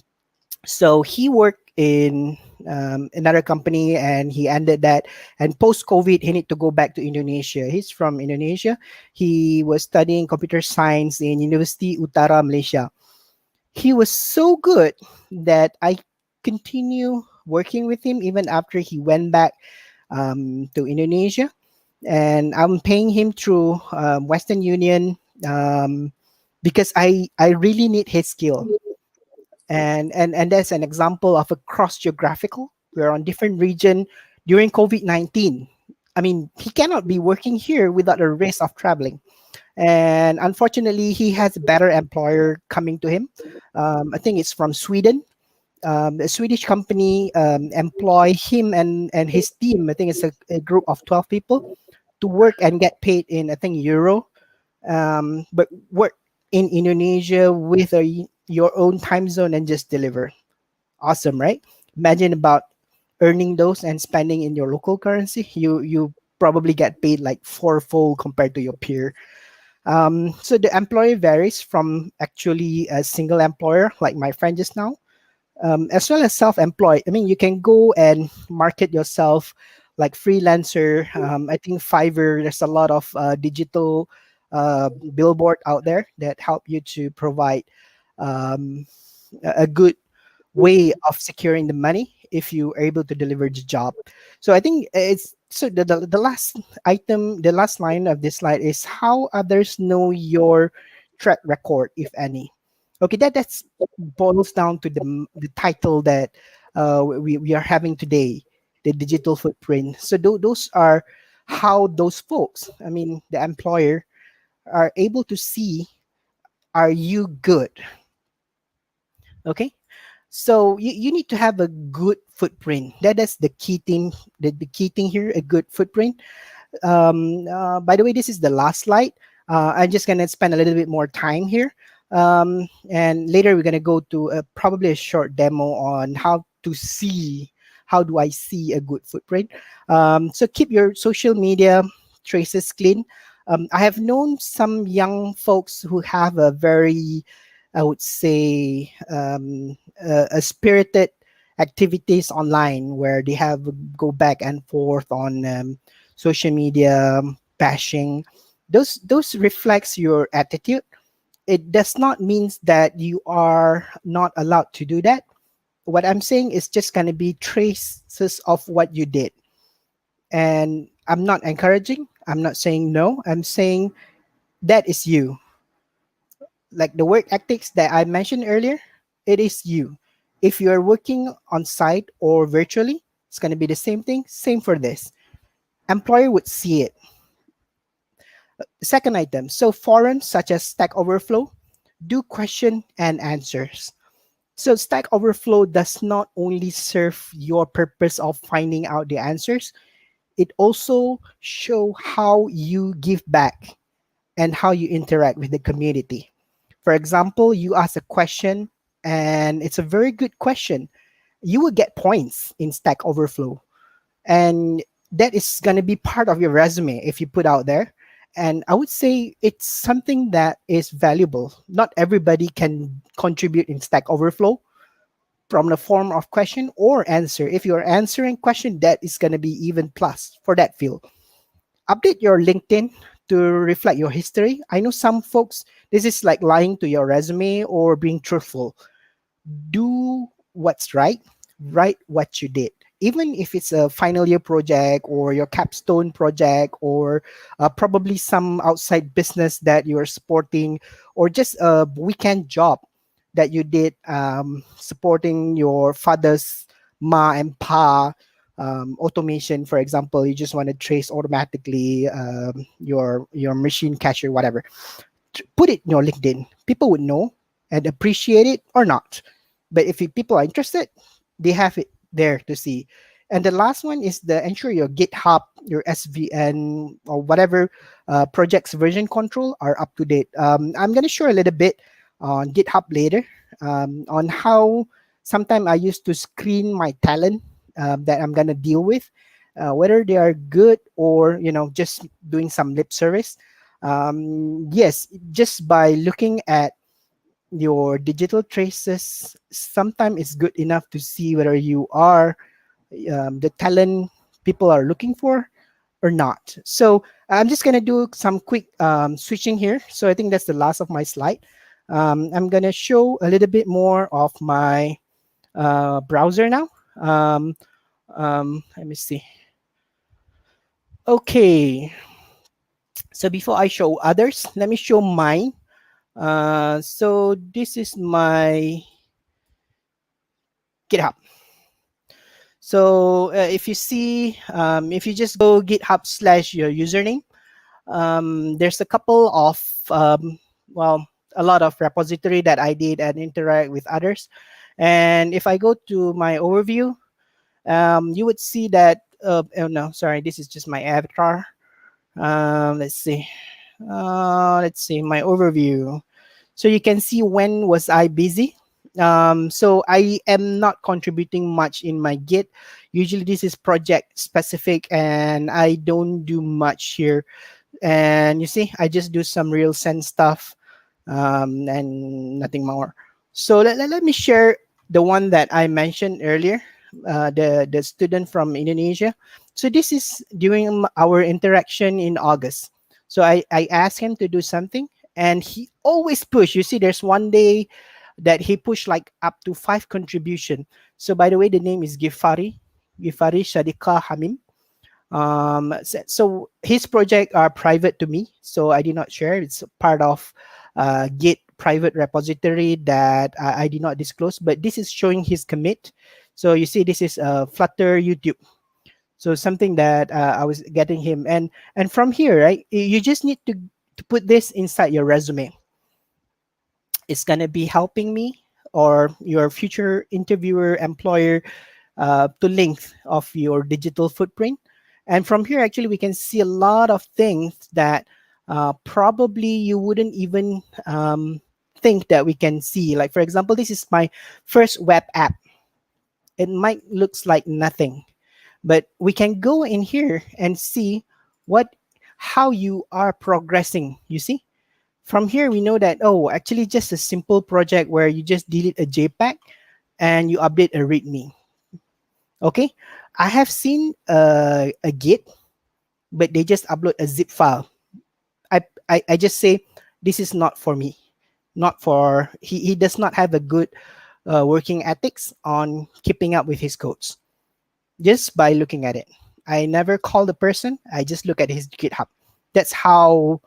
[SPEAKER 4] so he worked in another company, and he ended that. And post COVID, he need to go back to Indonesia. He's from Indonesia. He was studying computer science in University Utara, Malaysia. He was so good that I continue working with him even after he went back to Indonesia, and I'm paying him through Western Union, because I really need his skill. And that's an example of a cross geographical. We're on different region during COVID-19. I mean, he cannot be working here without a risk of traveling. And unfortunately, he has a better employer coming to him. I think it's from Sweden. A Swedish company employ him and his team. I think it's a group of 12 people to work and get paid in, I think, euro, but work in Indonesia with your own time zone and just deliver. Awesome, right? Imagine about earning those and spending in your local currency. You probably get paid like fourfold compared to your peer. So the employer varies from actually a single employer, like my friend just now, as well as self-employed. I mean, you can go and market yourself like freelancer. I think Fiverr. There's a lot of digital billboard out there that help you to provide um, a good way of securing the money if you are able to deliver the job. So I think it's so the last item, the last line of this slide is how others know your track record, if any. Okay, that's boils down to the title that we are having today, the digital footprint. So those are how those folks, I mean the employer, are able to see, are you good? Okay, so you need to have a good footprint. That's the key thing. The key thing here, a good footprint. By the way, this is the last slide. I'm just gonna spend a little bit more time here, and later we're gonna go to probably a short demo on how to see, how do I see a good footprint. So keep your social media traces clean. I have known some young folks who have a very, I would say, a spirited activities online where they have go back and forth on social media, bashing. Those reflects your attitude. It does not mean that you are not allowed to do that. What I'm saying is just going to be traces of what you did. And I'm not encouraging, I'm not saying no, I'm saying that is you. Like the work ethics that I mentioned earlier, it is you. If you are working on site or virtually, it's going to be the same thing. Same for this. Employer would see it. Second item, so forums such as Stack Overflow do question and answers. So Stack Overflow does not only serve your purpose of finding out the answers, it also show how you give back and how you interact with the community. For example, you ask a question and it's a very good question. You will get points in Stack Overflow. And that is going to be part of your resume if you put out there. And I would say it's something that is valuable. Not everybody can contribute in Stack Overflow from the form of question or answer. If you're answering question, that is going to be even plus for that field. Update your LinkedIn to reflect your history. I know some folks, this is like lying to your resume or being truthful. Do what's right, write what you did. Even if it's a final year project or your capstone project or probably some outside business that you're supporting or just a weekend job that you did supporting your father's ma and pa automation, for example, you just want to trace automatically your machine cashier, whatever. Put it in your LinkedIn. People would know and appreciate it or not. But if people are interested, they have it there to see. And the last one is the ensure your GitHub, your SVN, or whatever projects version control are up to date. I'm going to show a little bit on GitHub later on how sometimes I used to screen my talent that I'm going to deal with, whether they are good or just doing some lip service. Yes, just by looking at your digital traces, sometimes it's good enough to see whether you are the talent people are looking for or not. So I'm just going to do some quick switching here. So I think that's the last of my slide. I'm going to show a little bit more of my browser now. Let me see. Okay. So before I show others, let me show mine. So this is my GitHub. So if you see, if you just go GitHub / your username, there's a couple of, well, a lot of repository that I did and interact with others. And if I go to my overview, you would see that, oh no, sorry, this is just my avatar. Let's see. Let's see my overview. So you can see when was I busy. So I am not contributing much in my Git. Usually this is project specific and I don't do much here. And you see, I just do some real sense stuff, and nothing more. So let me share the one that I mentioned earlier, the student from Indonesia. So this is during our interaction in August. So I asked him to do something and he always push. You see, there's one day that he pushed like up to 5 contribution. So by the way, the name is Gifari Shadika Hamim. So his project are private to me, so I did not share. It's part of Git private repository that I did not disclose, but this is showing his commit. So you see, this is Flutter YouTube. So something that I was getting him, and from here, right, you just need to put this inside your resume. It's gonna be helping me or your future interviewer, employer, to length of your digital footprint. And from here, actually, we can see a lot of things that probably you wouldn't even think that we can see. Like, for example, this is my first web app. It might looks like nothing, but we can go in here and see what how you are progressing. You see, from here we know that, oh, actually just a simple project where you just delete a JPEG and you update a README. Okay, I have seen a Git, but they just upload a zip file. I just say this is not for me, not for he does not have a good working ethics on keeping up with his codes just by looking at it. I never call the person, I just look at his GitHub. That's how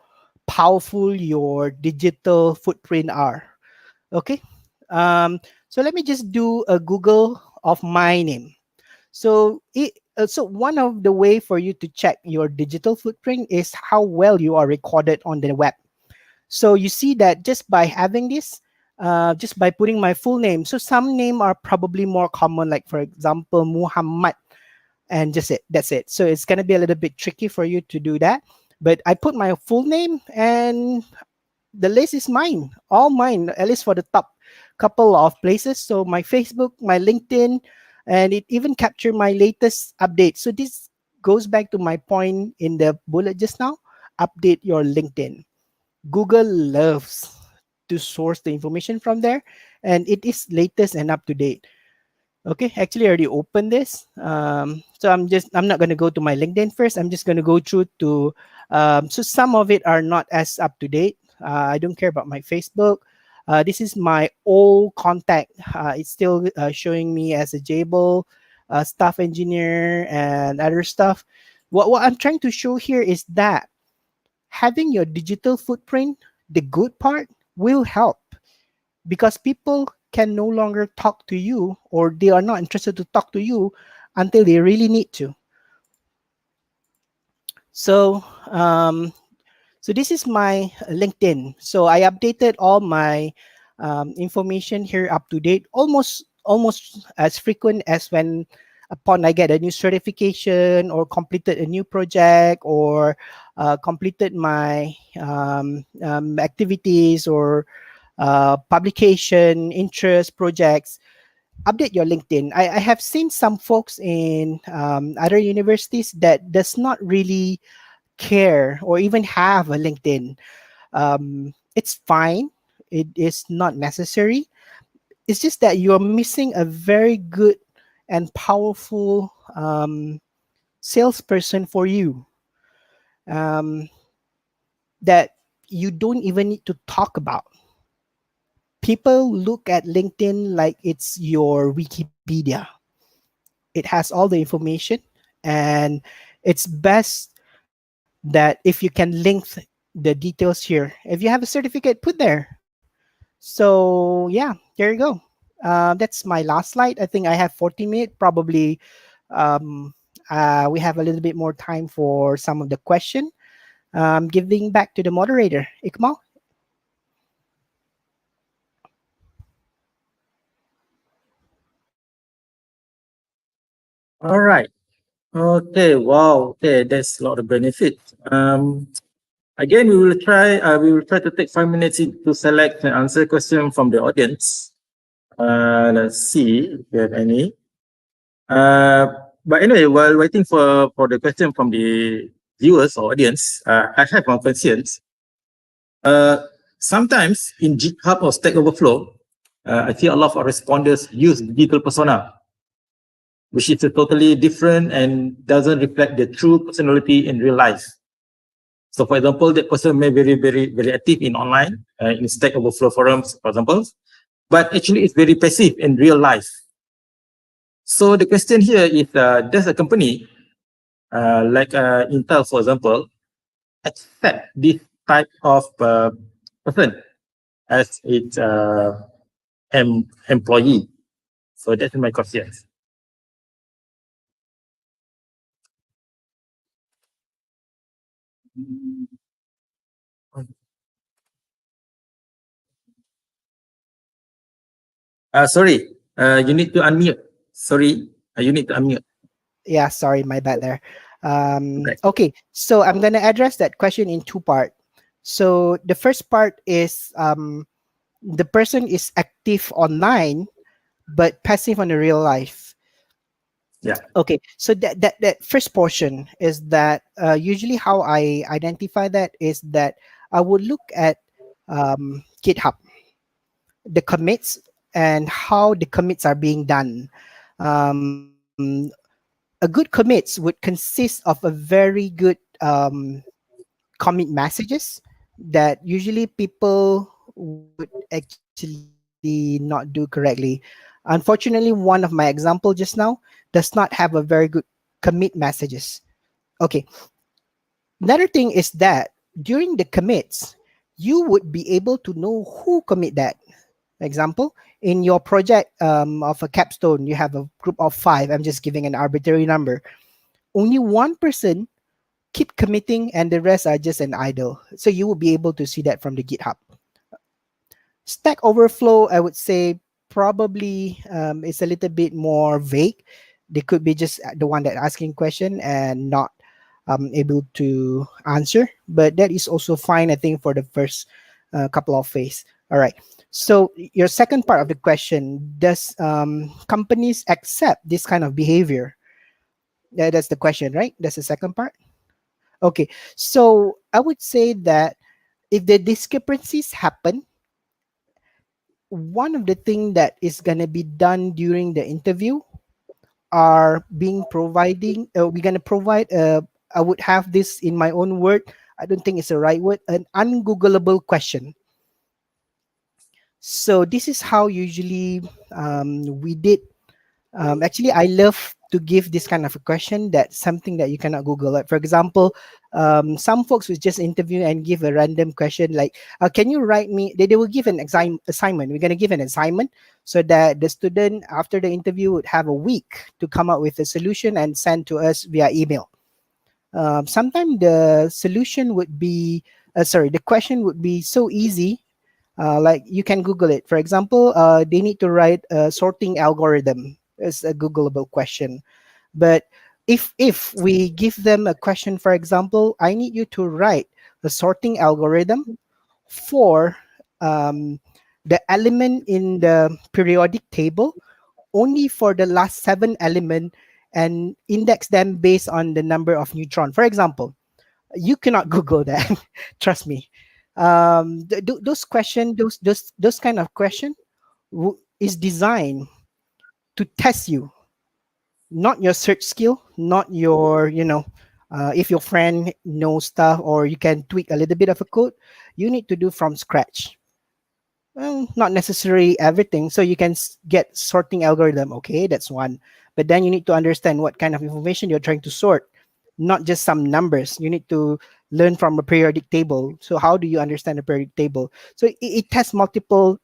[SPEAKER 4] powerful your digital footprint are. Okay, so let me just do a Google of my name. So so one of the way for you to check your digital footprint is how well you are recorded on the web. So you see that just by having this, just by putting my full name. So some name are probably more common, like for example, Muhammad, and just it. That's it. So it's gonna be a little bit tricky for you to do that. But I put my full name and the list is mine, all mine, at least for the top couple of places. So my Facebook, my LinkedIn, and it even captured my latest update. So this goes back to my point in the bullet just now. Update your LinkedIn. Google loves to source the information from there, and it is latest and up to date. Okay, actually I already opened this. So I'm not going to go to my LinkedIn first. I'm just going to go through to, so some of it are not as up to date. I don't care about my Facebook. This is my old contact. It's still showing me as a Jable staff engineer and other stuff. What I'm trying to show here is that having your digital footprint, the good part, will help because people can no longer talk to you or they are not interested to talk to you until they really need to. So, so this is my LinkedIn. So I updated all my information here up to date, almost as frequent as when upon I get a new certification or completed a new project or completed my activities or publication, interest, projects. Update your LinkedIn. I have seen some folks in other universities that does not really care or even have a LinkedIn. It's fine. It is not necessary. It's just that you're missing a very good and powerful salesperson for you, um, that you don't even need to talk about. People look at LinkedIn like it's your Wikipedia. It has all the information, and it's best that if you can link the details here. If you have a certificate, put there. So yeah, there you go. That's my last slide. I think I have 40 minutes. Probably we have a little bit more time for some of the question. Giving back to the moderator, Ikmal.
[SPEAKER 1] All right. Okay. Wow. Okay. There's a lot of benefit. Again, we will try. We will try to take 5 minutes to select and answer question from the audience. Let's see if we have any. But anyway, while waiting for the question from the viewers or audience, I have one questions. Sometimes in GitHub or Stack Overflow, I see a lot of our responders use digital persona, which is a totally different and doesn't reflect the true personality in real life. So, for example, that person may be very active in online, in Stack Overflow forums, for example, but actually it's very passive in real life. So the question here is, does a company like Intel, for example, accept this type of person as its employee? So that's my question. Sorry, you need to unmute. Sorry, you need to unmute.
[SPEAKER 4] Yeah, sorry, my bad there.
[SPEAKER 1] Right.
[SPEAKER 4] Okay, so I'm gonna address that question in two parts. So the first part is the person is active online but passive on the real life.
[SPEAKER 1] Yeah.
[SPEAKER 4] Okay, so that first portion is that usually how I identify that is that I would look at GitHub, the commits and how the commits are being done. A good commits would consist of a very good commit messages that usually people would actually not do correctly. Unfortunately, one of my example just now does not have a very good commit messages. Okay. Another thing is that during the commits, you would be able to know who commit that. Example, in your project of a capstone, you have a group of 5. I'm just giving an arbitrary number. Only one person keep committing and the rest are just an idle. So you will be able to see that from the GitHub. Stack Overflow, I would say probably it's a little bit more vague. They could be just the one that asking question and not able to answer, but that is also fine, I think, for the first couple of phase. All right. So your second part of the question: does companies accept this kind of behavior? That's the question, right? That's the second part. Okay. So I would say that if the discrepancies happen, one of the things that is going to be done during the interview are being providing we're going to provide I would have this in my own word, I don't think it's the right word, an ungoogleable question. So this is how usually we did. Actually, I love to give this kind of a question that's something that you cannot Google. Like, for example, some folks would just interview and give a random question like, can you write me? They will give an assignment. We're going to give an assignment so that the student, after the interview, would have a week to come up with a solution and send to us via email. Sometimes the solution would be, the question would be so easy, like you can Google it. For example, they need to write a sorting algorithm. It's a Googleable question. But if we give them a question, for example, I need you to write a sorting algorithm for the element in the periodic table only for the last 7 element and index them based on the number of neutron. For example, you cannot Google that. Trust me. Those question, those kind of question is designed to test you, not your search skill, not your if your friend knows stuff or you can tweak a little bit of a code, you need to do from scratch. Well, not necessarily everything. So you can get sorting algorithm. Okay, that's one. But then you need to understand what kind of information you're trying to sort, not just some numbers. You need to learn from a periodic table. So how do you understand a periodic table? So it has multiple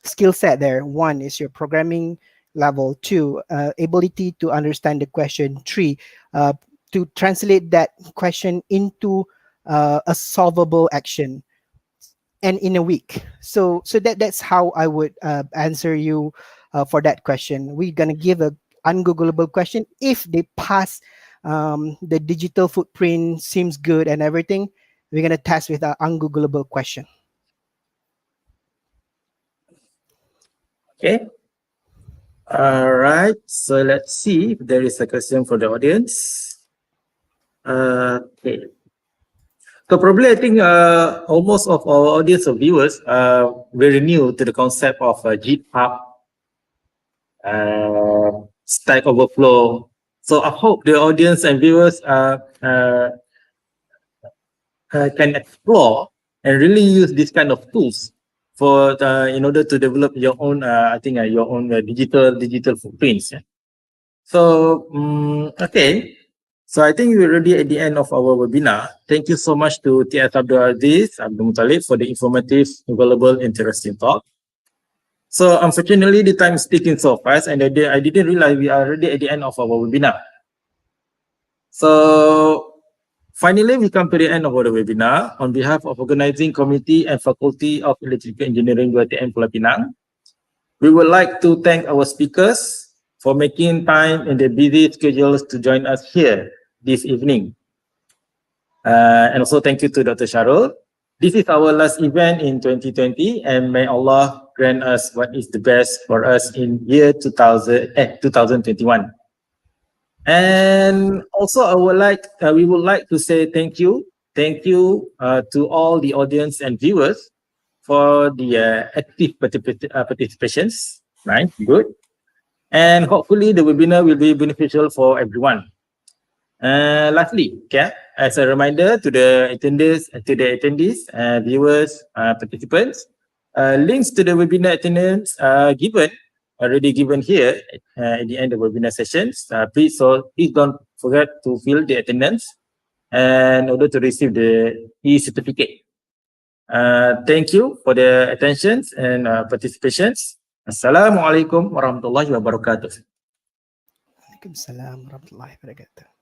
[SPEAKER 4] skill set there. One is your programming level. Two, ability to understand the question. Three, to translate that question into a solvable action and in a week. So that's how I would answer you for that question. We're gonna give a ungoogleable question. If they pass the digital footprint seems good and everything, we're gonna test with an ungoogleable question.
[SPEAKER 1] Okay. All right. So let's see if there is a question for the audience. Okay. So probably I think almost of our audience or viewers are very new to the concept of GitHub, Stack Overflow. So I hope the audience and viewers can explore and really use this kind of tools for in order to develop your own, your own digital footprints. Yeah. So okay. So I think we're already at the end of our webinar. Thank you so much to TS Aziz, Abdul Mutallib for the informative, valuable, interesting talk. So unfortunately, the time is ticking so fast, and I didn't realize we are already at the end of our webinar. So finally, we come to the end of our webinar. On behalf of organizing committee and faculty of electrical engineering UiTM Pulau Pinang, we would like to thank our speakers for making time in their busy schedules to join us here this evening. And also thank you to Dr. Shahrul. This is our last event in 2020, and may Allah grant us what is the best for us in year 2021. And also we would like to say thank you to all the audience and viewers for the active participations. Right, good. And hopefully the webinar will be beneficial for everyone. Lastly, okay, as a reminder to the attendees, viewers, participants, links to the webinar attendance are already given here at the end of the webinar sessions. Please don't forget to fill the attendance in order to receive the e-certificate. Thank you for the attention and participations. Assalamualaikum warahmatullahi wabarakatuh.
[SPEAKER 4] Waalaikumsalam warahmatullahi wabarakatuh.